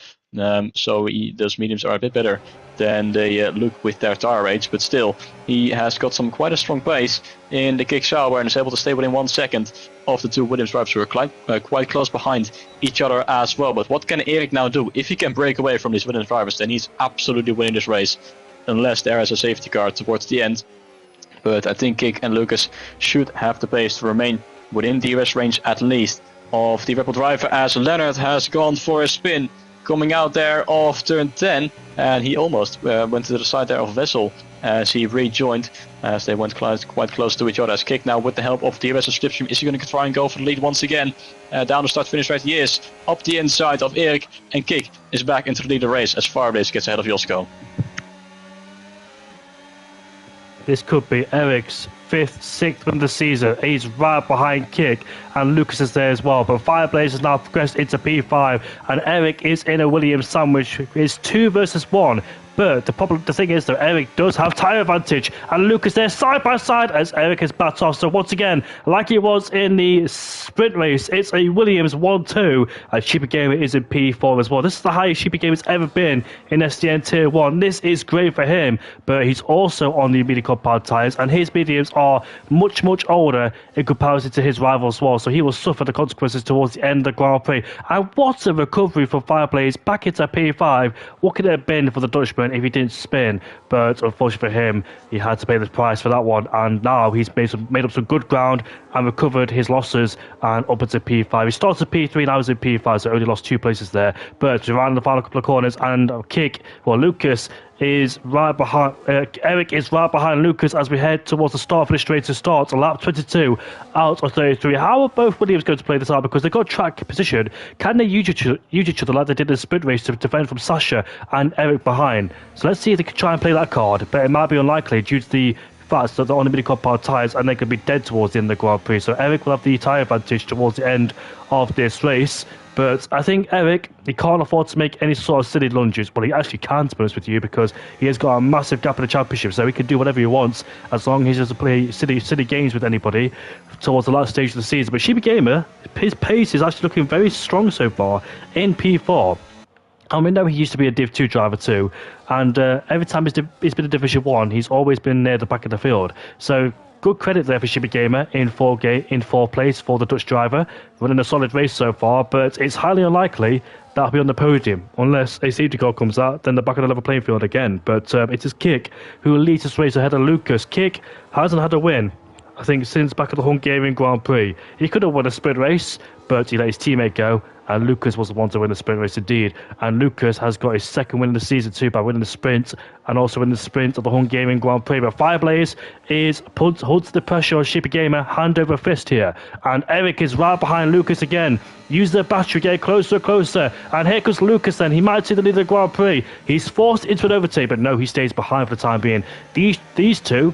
so those mediums are a bit better than they look with their tire rates, but still he has got quite a strong pace in the Kik Sauber and is able to stay within 1 second of the two Williams drivers who are quite close behind each other as well. But what can Erik now do? If he can break away from these Williams drivers, then he's absolutely winning this race, unless there is a safety car towards the end. But I think Kik and Lucas should have the pace to remain within DRS range at least of the Red Bull driver, as Leonard has gone for a spin coming out there of turn 10, and he almost went to the side there of Vessel as he rejoined, as they went quite close to each other. As Kik now, with the help of DRS and Slipstream, is he going to try and go for the lead once again? Down the start-finish right he is, up the inside of Erik, and Kik is back into the lead of the race as Fireblaze gets ahead of Josko. This could be Erik's 5th, 6th win of the season. He's right behind Kik, and Lucas is there as well. But Fireblaze has now progressed into P5, and Erik is in a Williams sandwich. It's 2 versus 1. But the thing is, though, Erik does have tyre advantage, and Lucas there side by side as Erik has backed off. So once again, like it was in the sprint race, it's a Williams 1-2, and Sheepy Gamer is in P4 as well. This is the highest Sheepy Gamer's ever been in SDN Tier 1. This is great for him, but he's also on the medium compound tyres, and his mediums are much older in comparison to his rivals as well. So he will suffer the consequences towards the end of the Grand Prix. And what a recovery from Fireblaze back into P5. What could it have been for the Dutchman if he didn't spin? But unfortunately for him, he had to pay the price for that one, and now he's made up some good ground and recovered his losses and up into P5. He started P3 and I was in P5, so only lost 2 places there. But around the final couple of corners, and Lucas is right behind. Eric is right behind Lucas as we head towards the start finish straight to start. Lap 22 out of 33. How are both Williams going to play this out? Because they've got track position. Can they use each other like they did in the sprint race to defend from Sasha and Eric behind? So let's see if they can try and play that card. But it might be unlikely due to the fact that they're on the mini-compound tyres and they could be dead towards the end of the Grand Prix. So Eric will have the tyre advantage towards the end of this race. But I think Eric, he can't afford to make any sort of silly lunges. Well, he actually can, to be honest with you, because he has got a massive gap in the championship, so he can do whatever he wants as long as he doesn't play silly games with anybody towards the last stage of the season. But Shiba Gamer, his pace is actually looking very strong so far in P4. And we know he used to be a Div 2 driver too, and every time he's been in Division 1, he's always been near the back of the field. So good credit there for Shiba Gamer in fourth place for the Dutch driver, running a solid race so far, but it's highly unlikely that he'll be on the podium unless a safety car comes out, then they're back on the level playing field again. But it is Kick who leads this race ahead of Lucas. Kick hasn't had a win, I think, since back at the Hungarian Grand Prix. He could have won a sprint race, but he let his teammate go, and Lucas was the one to win the sprint race indeed. And Lucas has got his second win of the season too by winning the sprint and also winning the sprint of the Hungarian Grand Prix. But Fireblaze holds the pressure on Shiba Gamer hand over fist here. And Eric is right behind Lucas again. Use the battery, get closer and closer. And here comes Lucas then. He might see the lead of the Grand Prix. He's forced into an overtake, but no, he stays behind for the time being. These two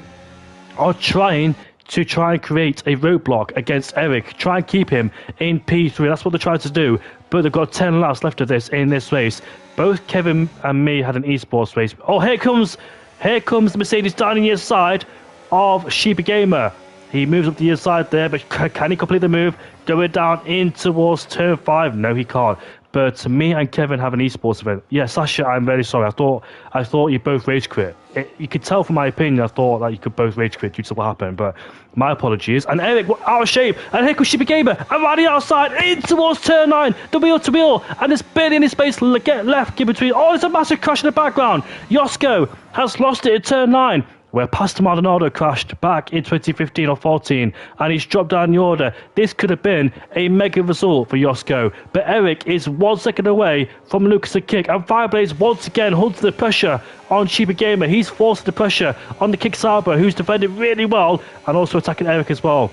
are trying and create a roadblock against Eric. Try and keep him in P3. That's what they're trying to do. But they've got 10 laps left of this in this race. Both Kevin and me had an esports race. Oh, here comes the Mercedes down the inside of Shiba Gamer. He moves up the inside there, but can he complete the move? Going down in towards turn 5. No, he can't. But me and Kevin have an esports event. Yeah, Sasha, I'm very sorry. I thought you both rage quit. You could tell from my opinion, I thought that you could both rage quit due to what happened. But my apologies. And Eric, out of shape. And here comes Shiba Gamer. And right outside, in towards turn 9. The wheel to wheel. And there's barely any space get left in between. Oh, there's a massive crash in the background. Yosko has lost it in turn 9. Where Pastor Maldonado crashed back in 2015 or 14 and he's dropped down the order. This could have been a mega result for Yosko, but Eric is 1 second away from Lucas' Kick, and Fireblaze once again holds the pressure on Shiba Gamer. He's forced the pressure on the Kick Sauber, who's defended really well and also attacking Eric as well.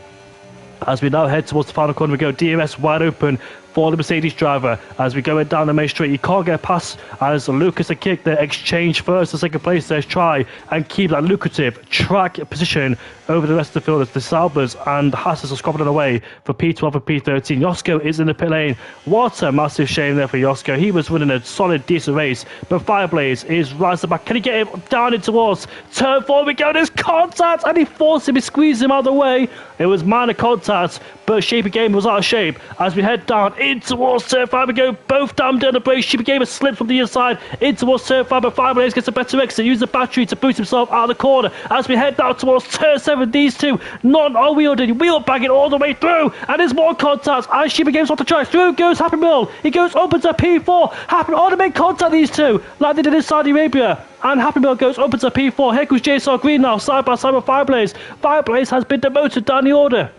As we now head towards the final corner, we go DRS wide open for the Mercedes driver. As we go down the main straight, you can't get past as Lucas and Kick there exchange first and second place. Let's try and keep that lucrative track position over the rest of the field as the Saubers and Hasses are squabbling away for P12 and P13. Yosko is in the pit lane. What a massive shame there for Yosko. He was running a solid, decent race, but Fireblaze is right at the back. Can he get him down in towards turn 4? We go, there's contact, and he forced him, he squeezed him out of the way. It was minor contact, but Shiba Gamer was out of shape. As we head down in towards turn 5, we go both down the brace. Shiba Gamer slipped from the inside in towards turn 5, but Fireblaze gets a better exit. Use the battery to boost himself out of the corner. As we head down towards turn 7, these two wheel bagging all the way through, and there's more contact. And Shiba Gamer's off the track. Through goes Happy Meal. He goes up into P4. Happy Meal to make contact, these two, like they did in Saudi Arabia. And Happy Meal goes up into P4. Here comes JSR Green now, side by side with Fireblaze. Fireblaze has been demoted down the order.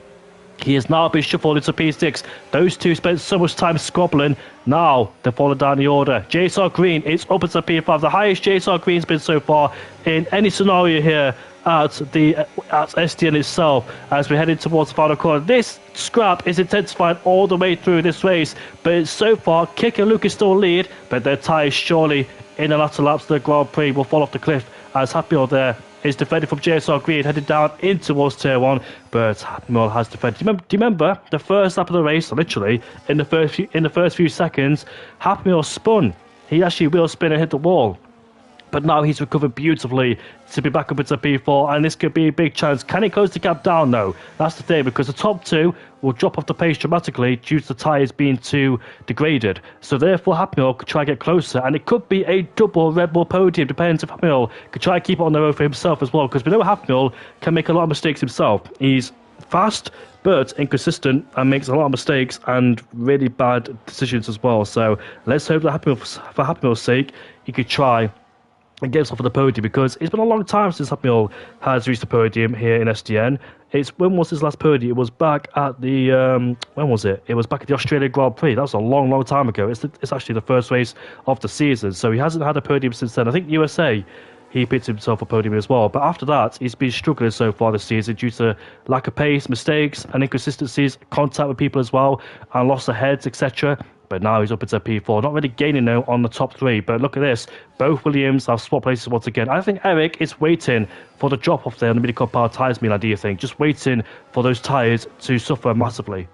He has now been shuffled into P6. Those two spent so much time squabbling. Now they're falling down the order. JSR Green is up into P5. The highest JSR Green's been so far in any scenario here at SDN itself. As we're heading towards the final corner, this scrap is intensifying all the way through this race. But so far, Kick and Lucas still lead, but their tyres surely in the latter laps of the Grand Prix will fall off the cliff as Happy Meal there is defended from JSR Green, headed down in towards Tier 1, but Happy Meal has defended. Do you remember the first lap of the race? Literally, in the first few seconds, Happy Meal spun. He actually wheel spin and hit the wall. But now he's recovered beautifully to be back up into P4, and this could be a big chance. Can he close the gap down, though? That's the thing, because the top two will drop off the pace dramatically due to the tyres being too degraded. So therefore, Happy Meal could try and get closer, and it could be a double Red Bull podium. Depends if Happy Meal could try and keep it on the road for himself as well, because we know Happy Meal can make a lot of mistakes himself. He's fast, but inconsistent, and makes a lot of mistakes and really bad decisions as well. So let's hope that for Happy Meal's sake, he could try and get himself on the podium, because it's been a long time since Happy Meal has reached the podium here in SDN. When was his last podium? It was back at the when was it? It was back at the Australia Grand Prix. That was a long, long time ago. It's actually the first race of the season, so he hasn't had a podium since then. I think USA, he picked himself a podium as well. But after that, he's been struggling so far this season due to lack of pace, mistakes, and inconsistencies, contact with people as well, and loss of heads, etc. But now he's up into P4, not really gaining now on the top three. But look at this. Both Williams have swapped places once again. I think Eric is waiting for the drop off there on the mid-cut power tyres, Milan, do you think? Just waiting for those tyres to suffer massively.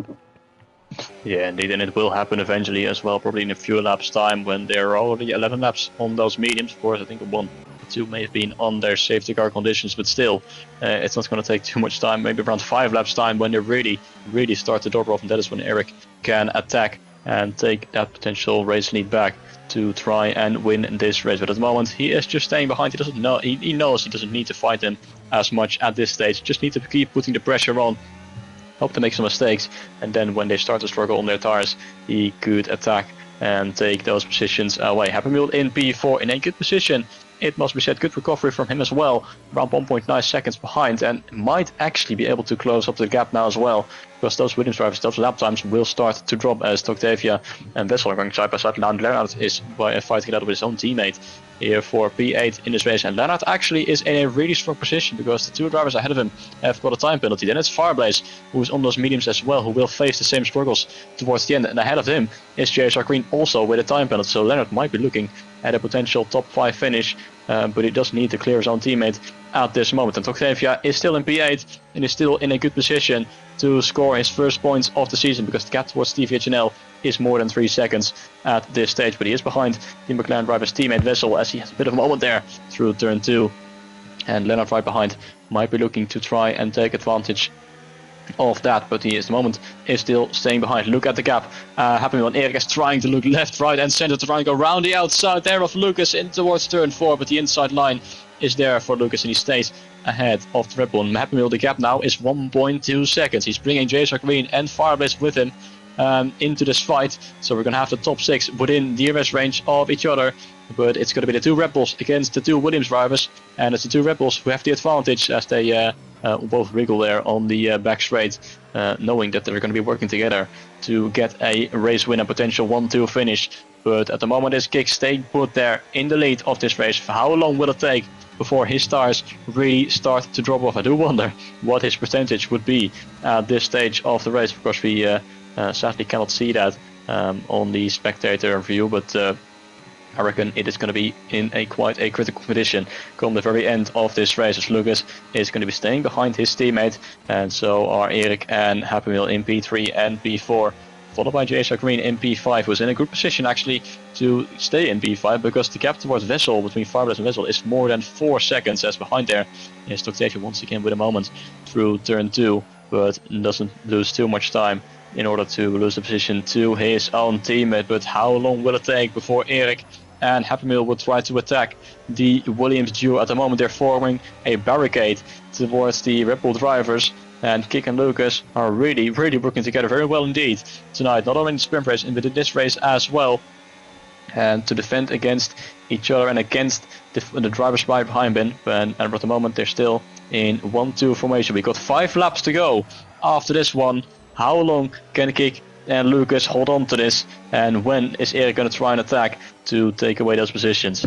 Yeah, indeed, and it will happen eventually as well, probably in a few laps' time when there are already 11 laps on those mediums. Of course, I think 1 or 2 may have been on their safety car conditions, but still, it's not going to take too much time, maybe around 5 laps' time when they really start to drop off, and that is when Eric can attack and take that potential race lead back to try and win this race. But at the moment, he is just staying behind. He doesn't know. He knows he doesn't need to fight him as much at this stage. Just need to keep putting the pressure on. Hope to make some mistakes, and then when they start to struggle on their tires, he could attack and take those positions away. Happy Meal in P4 in a good position. It must be said, good recovery from him as well, around 1.9 seconds behind, and might actually be able to close up the gap now as well, because those Williams drivers, those lap times will start to drop as Octavia and Wessel are going side by side. Now Lennart is fighting it out with his own teammate here for P8 in this race, and Lennart actually is in a really strong position because the 2 drivers ahead of him have got a time penalty. Then it's Fireblaze, who's on those mediums as well, who will face the same struggles towards the end, and ahead of him is JSR Green also with a time penalty, so Lennart might be looking at a potential top 5 finish, but he does need to clear his own teammate at this moment. And Octavia is still in P8 and is still in a good position to score his first points of the season, because the gap towards Stevie H&L is more than 3 seconds at this stage, but he is behind the McLaren driver's teammate Wessel as he has a bit of a moment there through turn 2, and Lennart right behind might be looking to try and take advantage of that, but he at the moment is still staying behind. Look at the gap happening on Erik is trying to look left, right and center to try and go around the outside there of Lucas in towards turn 4, but the inside line is there for Lucas and he stays ahead of the Red Bull. And Happy Meal, the gap now is 1.2 seconds. He's bringing JSR Green and Fireblaze with him into this fight, so we're going to have the top 6 within the DRS range of each other, but it's going to be the 2 Red Bulls against the 2 Williams drivers, and it's the 2 Red Bulls who have the advantage as they both wriggle there on the back straight, knowing that they're going to be working together to get a race win, a potential 1-2 finish. But at the moment, this Kick staying put there in the lead of this race. For how long will it take before his tires really start to drop off? I do wonder what his percentage would be at this stage of the race. Of course, we sadly cannot see that on the spectator view, but I reckon it is going to be in quite a critical condition come the very end of this race, as Lucas is going to be staying behind his teammate, and so are Erik and Happy Meal in P3 and P4, followed by JSR Green in P5, who's in a good position actually to stay in P5, because the gap towards Wessel between Fireblaze and Wessel is more than 4 seconds, as behind there is Octavia once again with a moment through turn 2, but doesn't lose too much time in order to lose the position to his own teammate. But how long will it take before Erik and Happy Meal will try to attack the Williams duo? At the moment they're forming a barricade towards the Red Bull drivers, and Kick and Lucas are really working together very well indeed tonight, not only in the sprint race but in this race as well, and to defend against each other and against the drivers right behind them. And at the moment they're still in 1-2 formation. We got 5 laps to go after this one. How long can Kick and Lucas hold on to this, and when is Erik going to try and attack to take away those positions?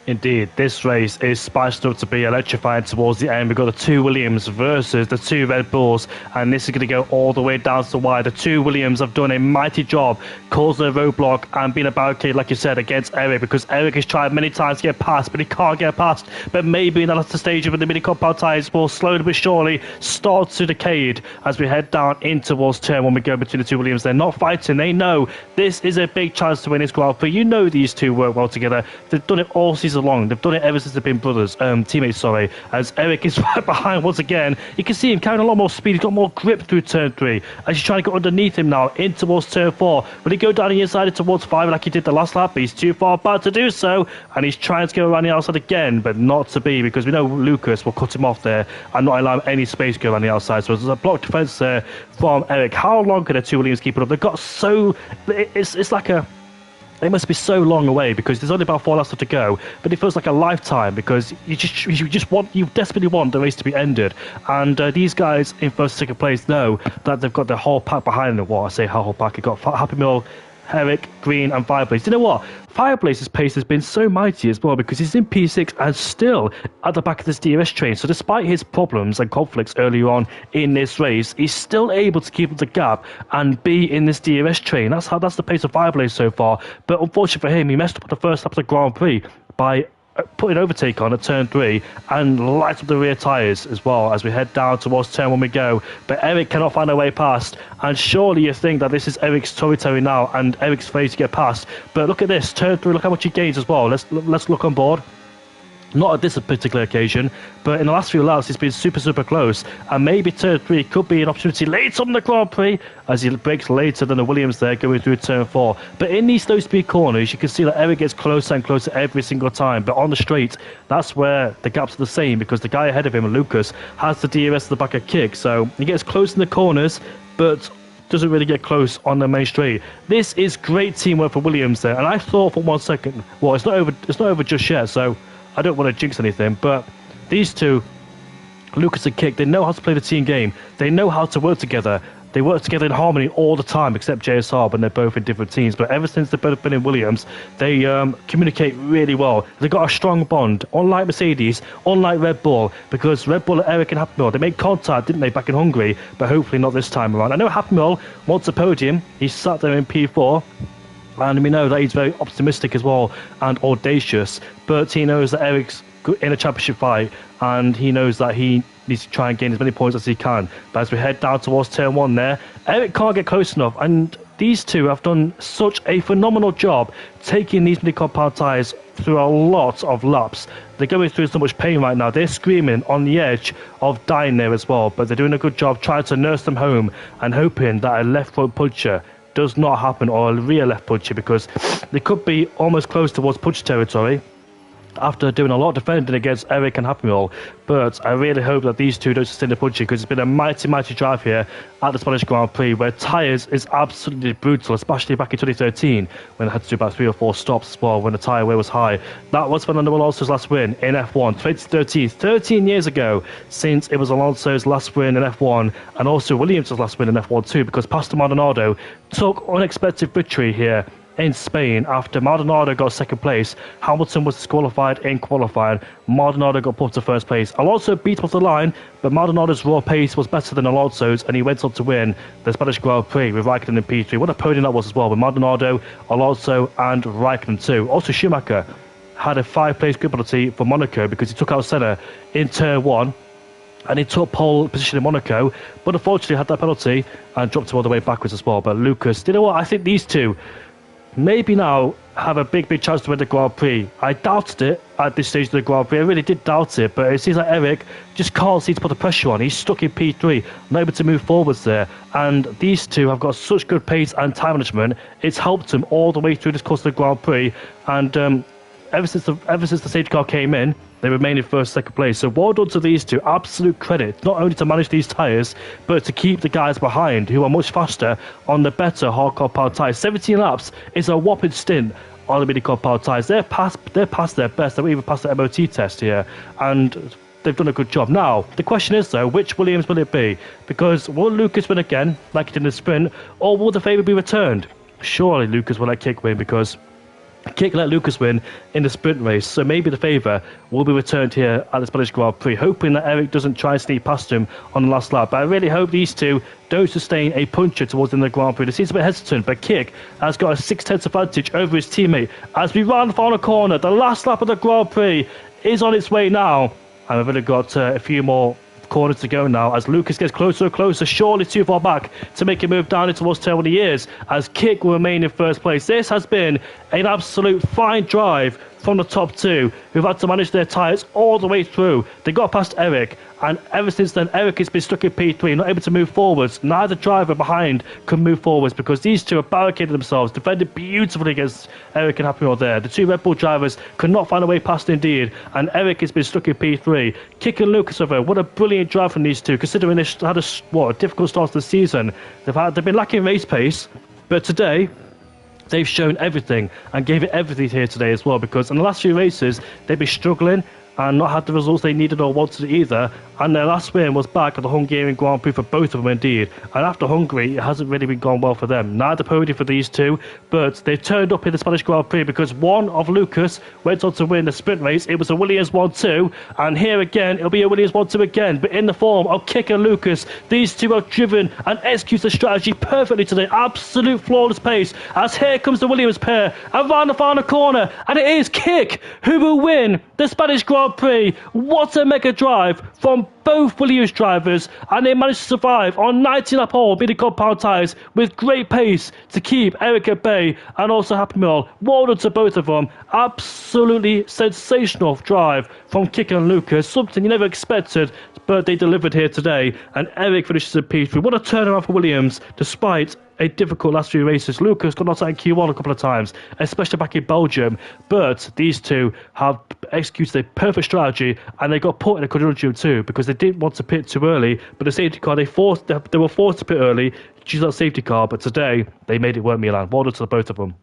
Indeed, this race is spiced up to be electrifying towards the end. We've got the 2 Williams versus the 2 Red Bulls, and this is going to go all the way down to the wire. The 2 Williams have done a mighty job causing a roadblock and being a barricade, like you said, against Erik, because Erik has tried many times to get past, but he can't get past. But maybe in the latter stage of the mini compound tyres will slowly but surely start to decay as we head down in towards turn when we go between the 2 Williams. They're not fighting. They know this is a big chance to win this Grand Prix. You know these 2 work well together. They've done it all season long. They've done it ever since they've been brothers, teammates, sorry, as Erik is right behind once again. You can see him carrying a lot more speed. He's got more grip through turn 3 as he's trying to go underneath him now in towards turn 4. Will he go down the inside towards 5 like he did the last lap? But he's too far back to do so, and he's trying to go around the outside again, but not to be, because we know Lucas will cut him off there and not allow any space to go around the outside. So there's a block defense there from Erik. How long can the 2 Williams keep it up? They've got so... It's like a they must be so long away because there's only about 4 laps left to go, but it feels like a lifetime because you desperately want the race to be ended. And these guys in first and second place know that they've got the whole pack behind them. Well, I say whole pack. You've got Happy Meal, Eric, Green, and Fireplace. You know what? Fireplace's pace has been so mighty as well because he's in P6 and still at the back of this DRS train. So despite his problems and conflicts earlier on in this race, he's still able to keep up the gap and be in this DRS train. That's the pace of Fireplace so far. But unfortunately for him, he messed up at the first lap of the Grand Prix by putting overtake on at turn 3 and light up the rear tyres as well as we head down towards turn 1 we go. But Eric cannot find a way past, and surely you think that this is Eric's territory now and Eric's race to get past. But look at this, turn 3, look how much he gains as well. Let's look on board. Not at this particular occasion, but in the last few laps, he's been super close. And maybe turn 3 could be an opportunity later on the Grand Prix, as he breaks later than the Williams there, going through turn 4. But in these slow speed corners, you can see that Eric gets closer and closer every single time. But on the straight, that's where the gaps are the same, because the guy ahead of him, Lucas, has the DRS at the back of Kick. So he gets close in the corners, but doesn't really get close on the main straight. This is great teamwork for Williams there. And I thought for 1 second, well, it's not over just yet, so I don't want to jinx anything, but these two, Lucas and Kick, they know how to play the team game. They know how to work together. They work together in harmony all the time, except JSR when they're both in different teams. But ever since they've both been in Williams, they communicate really well. They've got a strong bond, unlike Mercedes, unlike Red Bull, because Red Bull, Eric and Happy Meal, they made contact, didn't they, back in Hungary, but hopefully not this time around. I know Happy Meal wants a podium. He sat there in P4. And we know that he's very optimistic as well and audacious, but he knows that Eric's in a championship fight and he knows that he needs to try and gain as many points as he can. But as we head down towards turn 1 there, Eric can't get close enough, and these two have done such a phenomenal job taking these mini compound tyres through a lot of laps. They're going through so much pain right now. They're screaming on the edge of dying there as well, but they're doing a good job trying to nurse them home and hoping that a left front puncher does not happen, or a rear left puncher, because they could be almost close towards punch territory after doing a lot of defending against Eric and Happy Meal. But I really hope that these two don't sustain the punching, because it's been a mighty drive here at the Spanish Grand Prix, where tyres is absolutely brutal, especially back in 2013 when they had to do about 3 or 4 stops as well when the tyre wear was high. That was Fernando Alonso's last win in F1 2013, 13 years ago since it was Alonso's last win in F1, and also Williams' last win in F1 too, because Pastor Maldonado took unexpected victory here in Spain after Maldonado got second place. Hamilton was disqualified in qualifying. Maldonado got put to first place. Alonso beat him off the line, but Maldonado's raw pace was better than Alonso's, and he went on to win the Spanish Grand Prix with Raikkonen in P3. What a podium that was as well, with Maldonado, Alonso and Raikkonen too. Also Schumacher had a 5-place grid penalty for Monaco because he took out Senna in turn 1. And he took pole position in Monaco, but unfortunately had that penalty and dropped him all the way backwards as well. But Lucas, you know what? I think these two maybe now have a big chance to win the Grand Prix. I doubted it at this stage of the Grand Prix. I really did doubt it, but it seems like Eric just can't seem to put the pressure on. He's stuck in P3, not able to move forwards there. And these two have got such good pace and time management. It's helped them all the way through this course of the Grand Prix. And ever since the safety car came in, they remain in first, second place. So well done to these two. Absolute credit, not only to manage these tyres, but to keep the guys behind who are much faster on the better hard compound tyres. 17 laps is a whopping stint on the mini compound tyres. They're past their best. They're even past the MOT test here, and they've done a good job. Now, the question is though, which Williams will it be? Because will Lucas win again, like he did in the sprint, or will the favour be returned? Surely Lucas will let Kick win, because Kick let Lucas win in the sprint race, so maybe the favour will be returned here at the Spanish Grand Prix, hoping that Eric doesn't try and sneak past him on the last lap. But I really hope these two don't sustain a puncher towards the end of the Grand Prix. They seem a bit hesitant, but Kick has got a 6/10 advantage over his teammate as we run the final corner. The last lap of the Grand Prix is on its way now, and we've only got a few more corner to go now as Lucas gets closer and closer, surely too far back to make a move down into towards turn 1 he is, as Kick will remain in first place. This has been an absolute fine drive from the top two, who've had to manage their tyres all the way through. They got past Eric, and ever since then Eric has been stuck in P3, not able to move forwards. Neither driver behind can move forwards because these two have barricaded themselves, defended beautifully against Eric and Happy Meal there. The two Red Bull drivers could not find a way past indeed, and Eric has been stuck in P3. Kick and Lucas over, what a brilliant drive from these two, considering they had a difficult start to the season. They've been lacking race pace, but today they've shown everything and gave it everything here today as well, because in the last few races they've been struggling and not had the results they needed or wanted either. And their last win was back at the Hungarian Grand Prix for both of them indeed. And after Hungary, it hasn't really been going well for them. Neither podium for these two, but they've turned up in the Spanish Grand Prix because one of Lucas went on to win the sprint race. It was a Williams 1-2, and here again, it'll be a Williams 1-2 again, but in the form of Kick and Lucas. These two have driven and executed the strategy perfectly today. Absolute flawless pace, as here comes the Williams pair around the final corner, and it is Kick who will win the Spanish Grand Prix. What a mega drive from both Williams drivers, and they managed to survive on 90-lap hole, beating compound tyres with great pace to keep Eric at bay and also Happy Meal. Well done to both of them. Absolutely sensational drive from Kick and Lucas, something you never expected, but they delivered here today, and Eric finishes in P3. What a turnaround for Williams, despite a difficult last few races. Lucas got knocked out in Q1 a couple of times, especially back in Belgium, but these two have executed a perfect strategy, and they got put in a conundrum too, because they didn't want to pit too early, but the safety car, they were forced to pit early due to that safety car, but today they made it work, Milan. Well done to the both of them.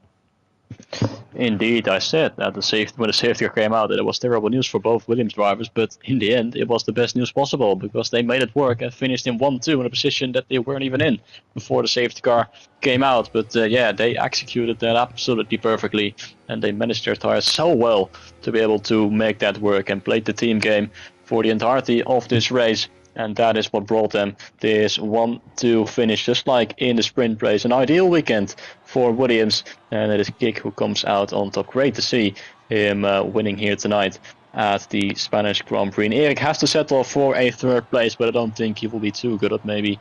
Indeed, I said that when the safety car came out, that it was terrible news for both Williams drivers, but in the end, it was the best news possible, because they made it work and finished in 1-2 in a position that they weren't even in before the safety car came out. But yeah, they executed that absolutely perfectly, and they managed their tires so well to be able to make that work and played the team game for the entirety of this race. And that is what brought them this 1-2 finish, just like in the sprint race. An ideal weekend for Williams, and it is Kick who comes out on top. Great to see him winning here tonight at the Spanish Grand Prix. And Eric has to settle for a third place, but I don't think he will be too good at maybe,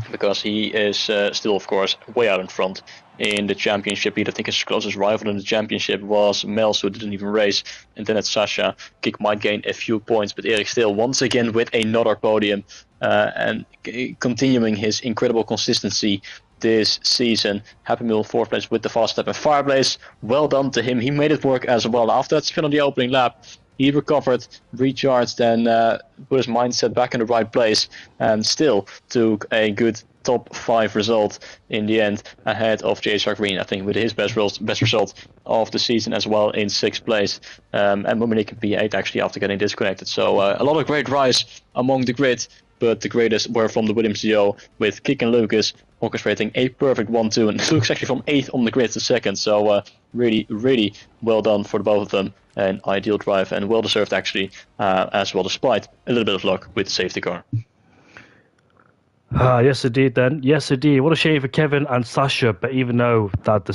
because he is still, of course, way out in front in the championship. I think his closest rival in the championship was Mels, who didn't even race, and then it's Sasha. Kick might gain a few points, but Eric still once again with another podium, and continuing his incredible consistency this season. Happy Meal 4th place with the fast lap, and Fireplace, well done to him. He made it work as well. After that spin on the opening lap, he recovered, recharged, and put his mindset back in the right place, and still took a good top 5 result in the end, ahead of JSR Green, I think, with his best result of the season as well, in 6th place, and Muminique in P8 actually after getting disconnected. So a lot of great rise among the grid, but the greatest were from the Williams duo, with Kick and Lucas orchestrating a perfect 1-2, and Lucas actually from 8th on the grid to 2nd. So really, really well done for the both of them. An ideal drive, and well deserved actually, as well, despite a little bit of luck with the safety car. Yes, indeed. Then, yes, indeed. What a shame for Kevin and Sasha. But even though that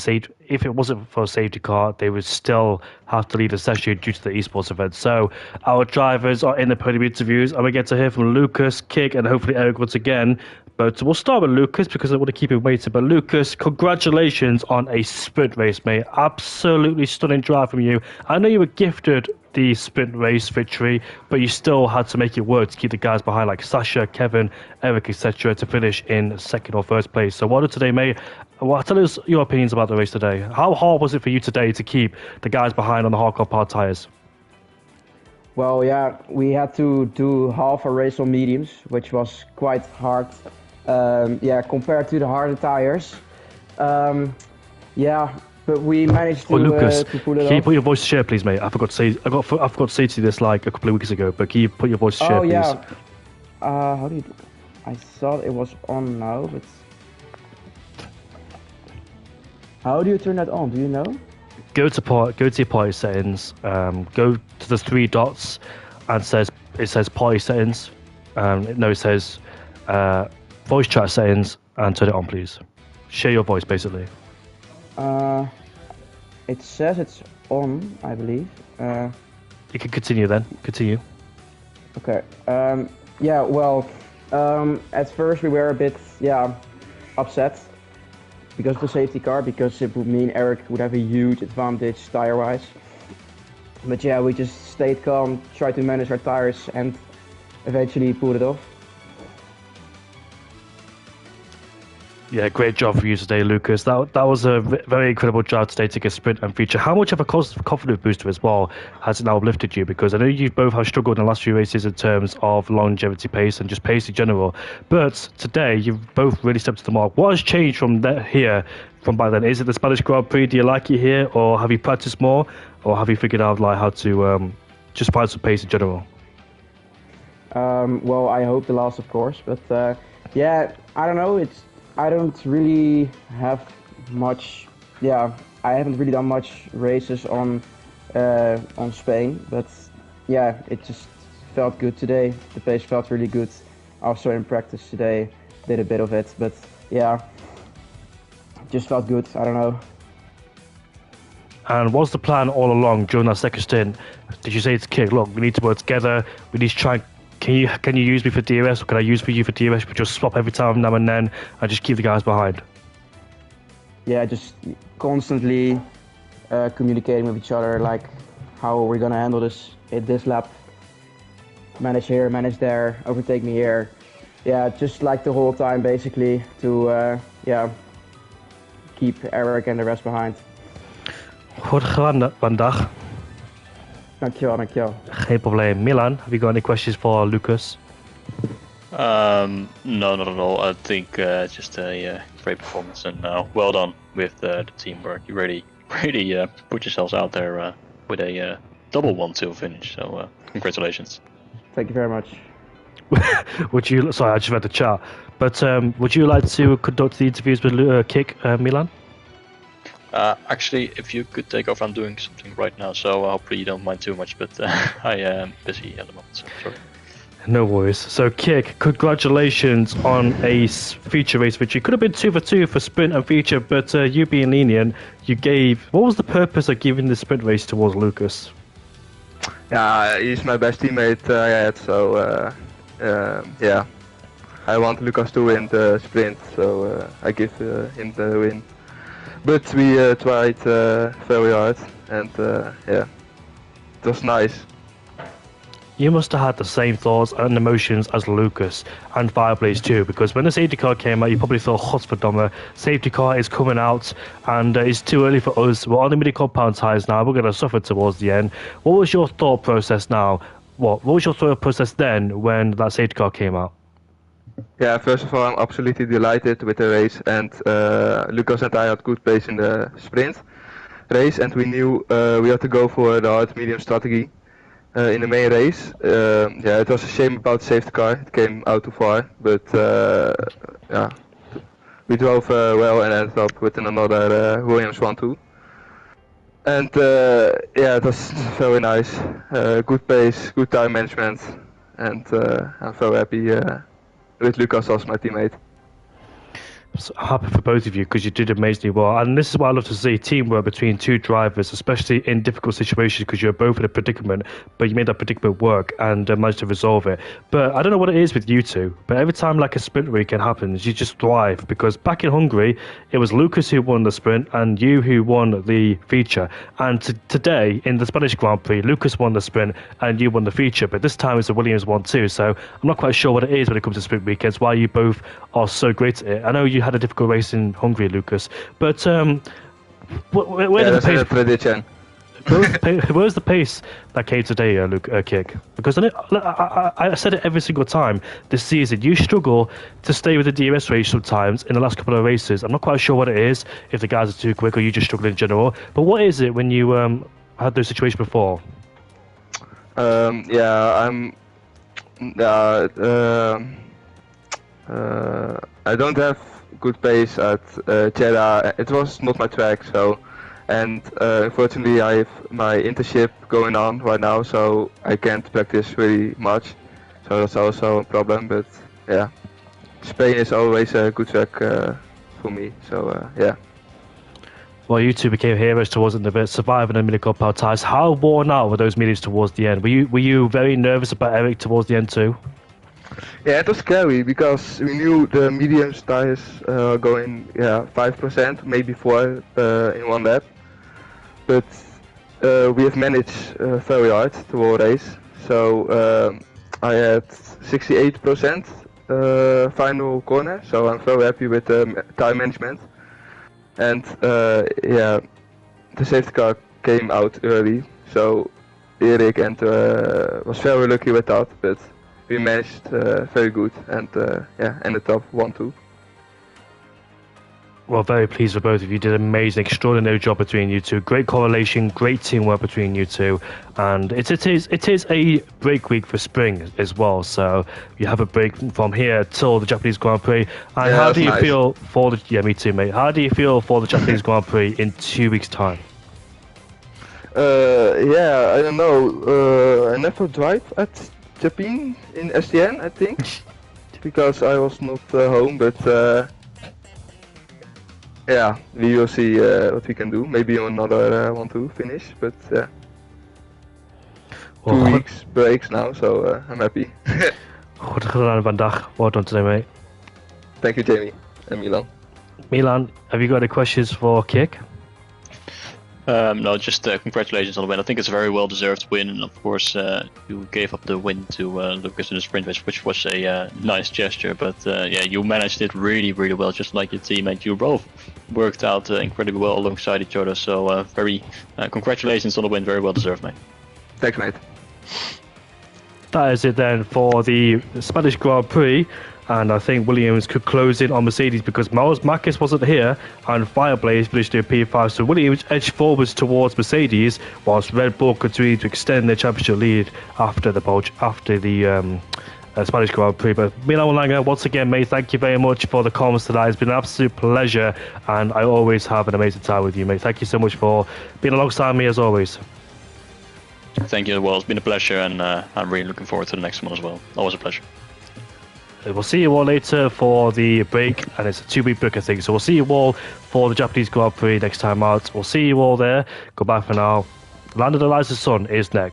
if it wasn't for a safety car, they would still have to leave the session due to the esports event. So our drivers are in the podium interviews, and we get to hear from Lucas, Kick, and hopefully Eric once again. But we'll start with Lucas because I want to keep him waiting. But Lucas, congratulations on a sprint race, mate. Absolutely stunning drive from you. I know you were gifted the sprint race victory, but you still had to make it work to keep the guys behind like Sasha, Kevin, Eric, etc. to finish in 2nd or 1st place. So well done today, mate. Well, tell us your opinions about the race today. How hard was it for you today to keep the guys behind on the hardcore powered tyres? Well, yeah, we had to do half a race on mediums, which was quite hard. Compared to the harder tires. But we managed to, Lucas, to pull it off. Can you put your voice to share, please, mate? I forgot to say to you this like a couple of weeks ago, but can you put your voice to share, please? How do you do? I thought it was on now, but how do you turn that on? Do you know? Go to your party settings. Go to the 3 dots, and it says party settings. It says voice chat settings, and turn it on, please. Share your voice, basically. It says it's on, I believe. You can continue then. Continue. Okay. At first we were a bit, upset because of the safety car, because it would mean Eric would have a huge advantage tire-wise. But yeah, we just stayed calm, tried to manage our tires, and eventually pulled it off. Yeah, great job for you today, Lucas. That was a very incredible job today to get sprint and feature. How much of a confidence booster as well has it now uplifted you? Because I know you both have struggled in the last few races in terms of longevity pace and just pace in general. But today, you've both really stepped to the mark. What has changed from here, from back then? Is it the Spanish Grand Prix? Do you like it here? Or have you practiced more? Or have you figured out like how to just find some pace in general? Well, I hope the last, of course. But yeah, I don't know. I don't really have much. Yeah, I haven't really done much races on Spain, but yeah, it just felt good today. The pace felt really good. Also in practice today, did a bit of it, but yeah, just felt good. I don't know. And what's the plan all along during that second stint? Did you say to Kick, look, we need to work together. We need to try. Can you use me for DRS, or can I use for you for DRS? But just swap every time now and then, and just keep the guys behind. Yeah, just constantly communicating with each other, like how we're gonna handle this lap. Manage here, manage there, overtake me here. Yeah, just like the whole time basically to keep Eric and the rest behind. Goed gedaan vandaag. Dankjewel, dankjewel. Geen probleem. Milan, have you got any questions for Lucas? No, not at all. I think just a great performance, and well done with the teamwork. You really put yourselves out there with a double 1-2 finish. So congratulations. Thank you very much. Sorry, I just read the chat. But would you like to conduct the interviews with Kick, Milan? Actually, if you could take off, I'm doing something right now, so hopefully you don't mind too much, but I am busy at the moment, so sorry. No worries. So, Kick, congratulations on a feature race victory. Could have been 2 for 2 for sprint and feature, but you being lenient, you gave... What was the purpose of giving the sprint race towards Lucas? Yeah, he's my best teammate I had, so yeah. I want Lucas to win the sprint, so I give him the win. But we tried very hard, and yeah, it was nice. You must have had the same thoughts and emotions as Lucas and Fireblaze too, because when the safety car came out, you probably thought, Godverdomme, safety car is coming out, and it's too early for us. We're on the midi-compound tyres now, we're going to suffer towards the end. What was your thought process now? What was your thought process then when that safety car came out? Yeah, first of all, I'm absolutely delighted with the race, and Lucas and I had good pace in the sprint race, and we knew we had to go for the hard-medium strategy in the main race. Yeah, it was a shame about the safety car, it came out too far, but yeah, we drove well and ended up with another Williams 1-2. And yeah, it was very nice, good pace, good time management, and I'm very happy with Lucas as my teammate. So happy for both of you because you did amazingly well, and this is what I love to see: teamwork between two drivers, especially in difficult situations, because you're both in a predicament, but you made that predicament work and managed to resolve it. But I don't know what it is with you two, but every time like a sprint weekend happens, you just thrive, because back in Hungary it was Lucas who won the sprint and you who won the feature, and today in the Spanish Grand Prix Lucas won the sprint and you won the feature, but this time it's a Williams 1-2, so I'm not quite sure what it is when it comes to sprint weekends, why you both are so great at it. I know you had a difficult race in Hungary, Lucas, but where's the pace? Where's the pace that came today, Kick? Because I said it every single time this season. You struggle to stay with the DRS race sometimes in the last couple of races. I'm not quite sure what it is, if the guys are too quick or you just struggle in general. But what is it when you had those situations before? Yeah, I don't have good pace at Jeddah. It was not my track, so, and unfortunately I have my internship going on right now, so I can't practice really much, so that's also a problem. But yeah, Spain is always a good track for me, so yeah. Well, you two became heroes towards the bit, surviving the mini-compound ties. How worn out were those mediums towards the end? Were you very nervous about Eric towards the end too? Yeah, it was scary because we knew the medium tires going 5%, maybe 4 in one lap. But we have managed very hard the whole race. So I had 68% final corner, so I'm very happy with the time management. And yeah, the safety car came out early, so Erik and was very lucky with that, but we managed very good and yeah, ended up 1-2. Well, very pleased with both of you. Did an amazing, extraordinary job between you two. Great correlation, great teamwork between you two, and it is a break week for spring as well. So you have a break from here till the Japanese Grand Prix. And Yeah, how do you nice. feel for the? Yeah, me too, mate. How do you feel for the Japanese Grand Prix in 2 weeks' time? Yeah, I don't know. I never drive at Japan in SDN, I think, because I was not home. But yeah, we will see what we can do. Maybe another one to finish, but yeah. Well, 2 weeks breaks now, so I'm happy. Goed gedaan vandaag. Well done today, mate. Thank you, Jamie and Milan. Milan, have you got any questions for Kick? No, just congratulations on the win. I think it's a very well-deserved win, and of course, you gave up the win to Lucas in the sprint race, which was a nice gesture. But yeah, you managed it really, really well, just like your teammate. You both worked out incredibly well alongside each other. So very congratulations on the win. Very well-deserved, mate. Thanks, mate. That is it then for the Spanish Grand Prix, and I think Williams could close in on Mercedes because Miles Marquez wasn't here and Fireblaze finished their P5, so Williams edged forwards towards Mercedes whilst Red Bull continued to extend their championship lead after the Spanish Grand Prix. But Milan Langer, once again, mate, thank you very much for the comments today. It's been an absolute pleasure, and I always have an amazing time with you, mate. Thank you so much for being alongside me as always. Thank you as well. It's been a pleasure, and I'm really looking forward to the next one as well. Always a pleasure. We'll see you all later for the break, and it's a 2-week break, I think. So we'll see you all for the Japanese Grand Prix next time out. We'll see you all there. Goodbye for now. Land of the Rising Sun is next.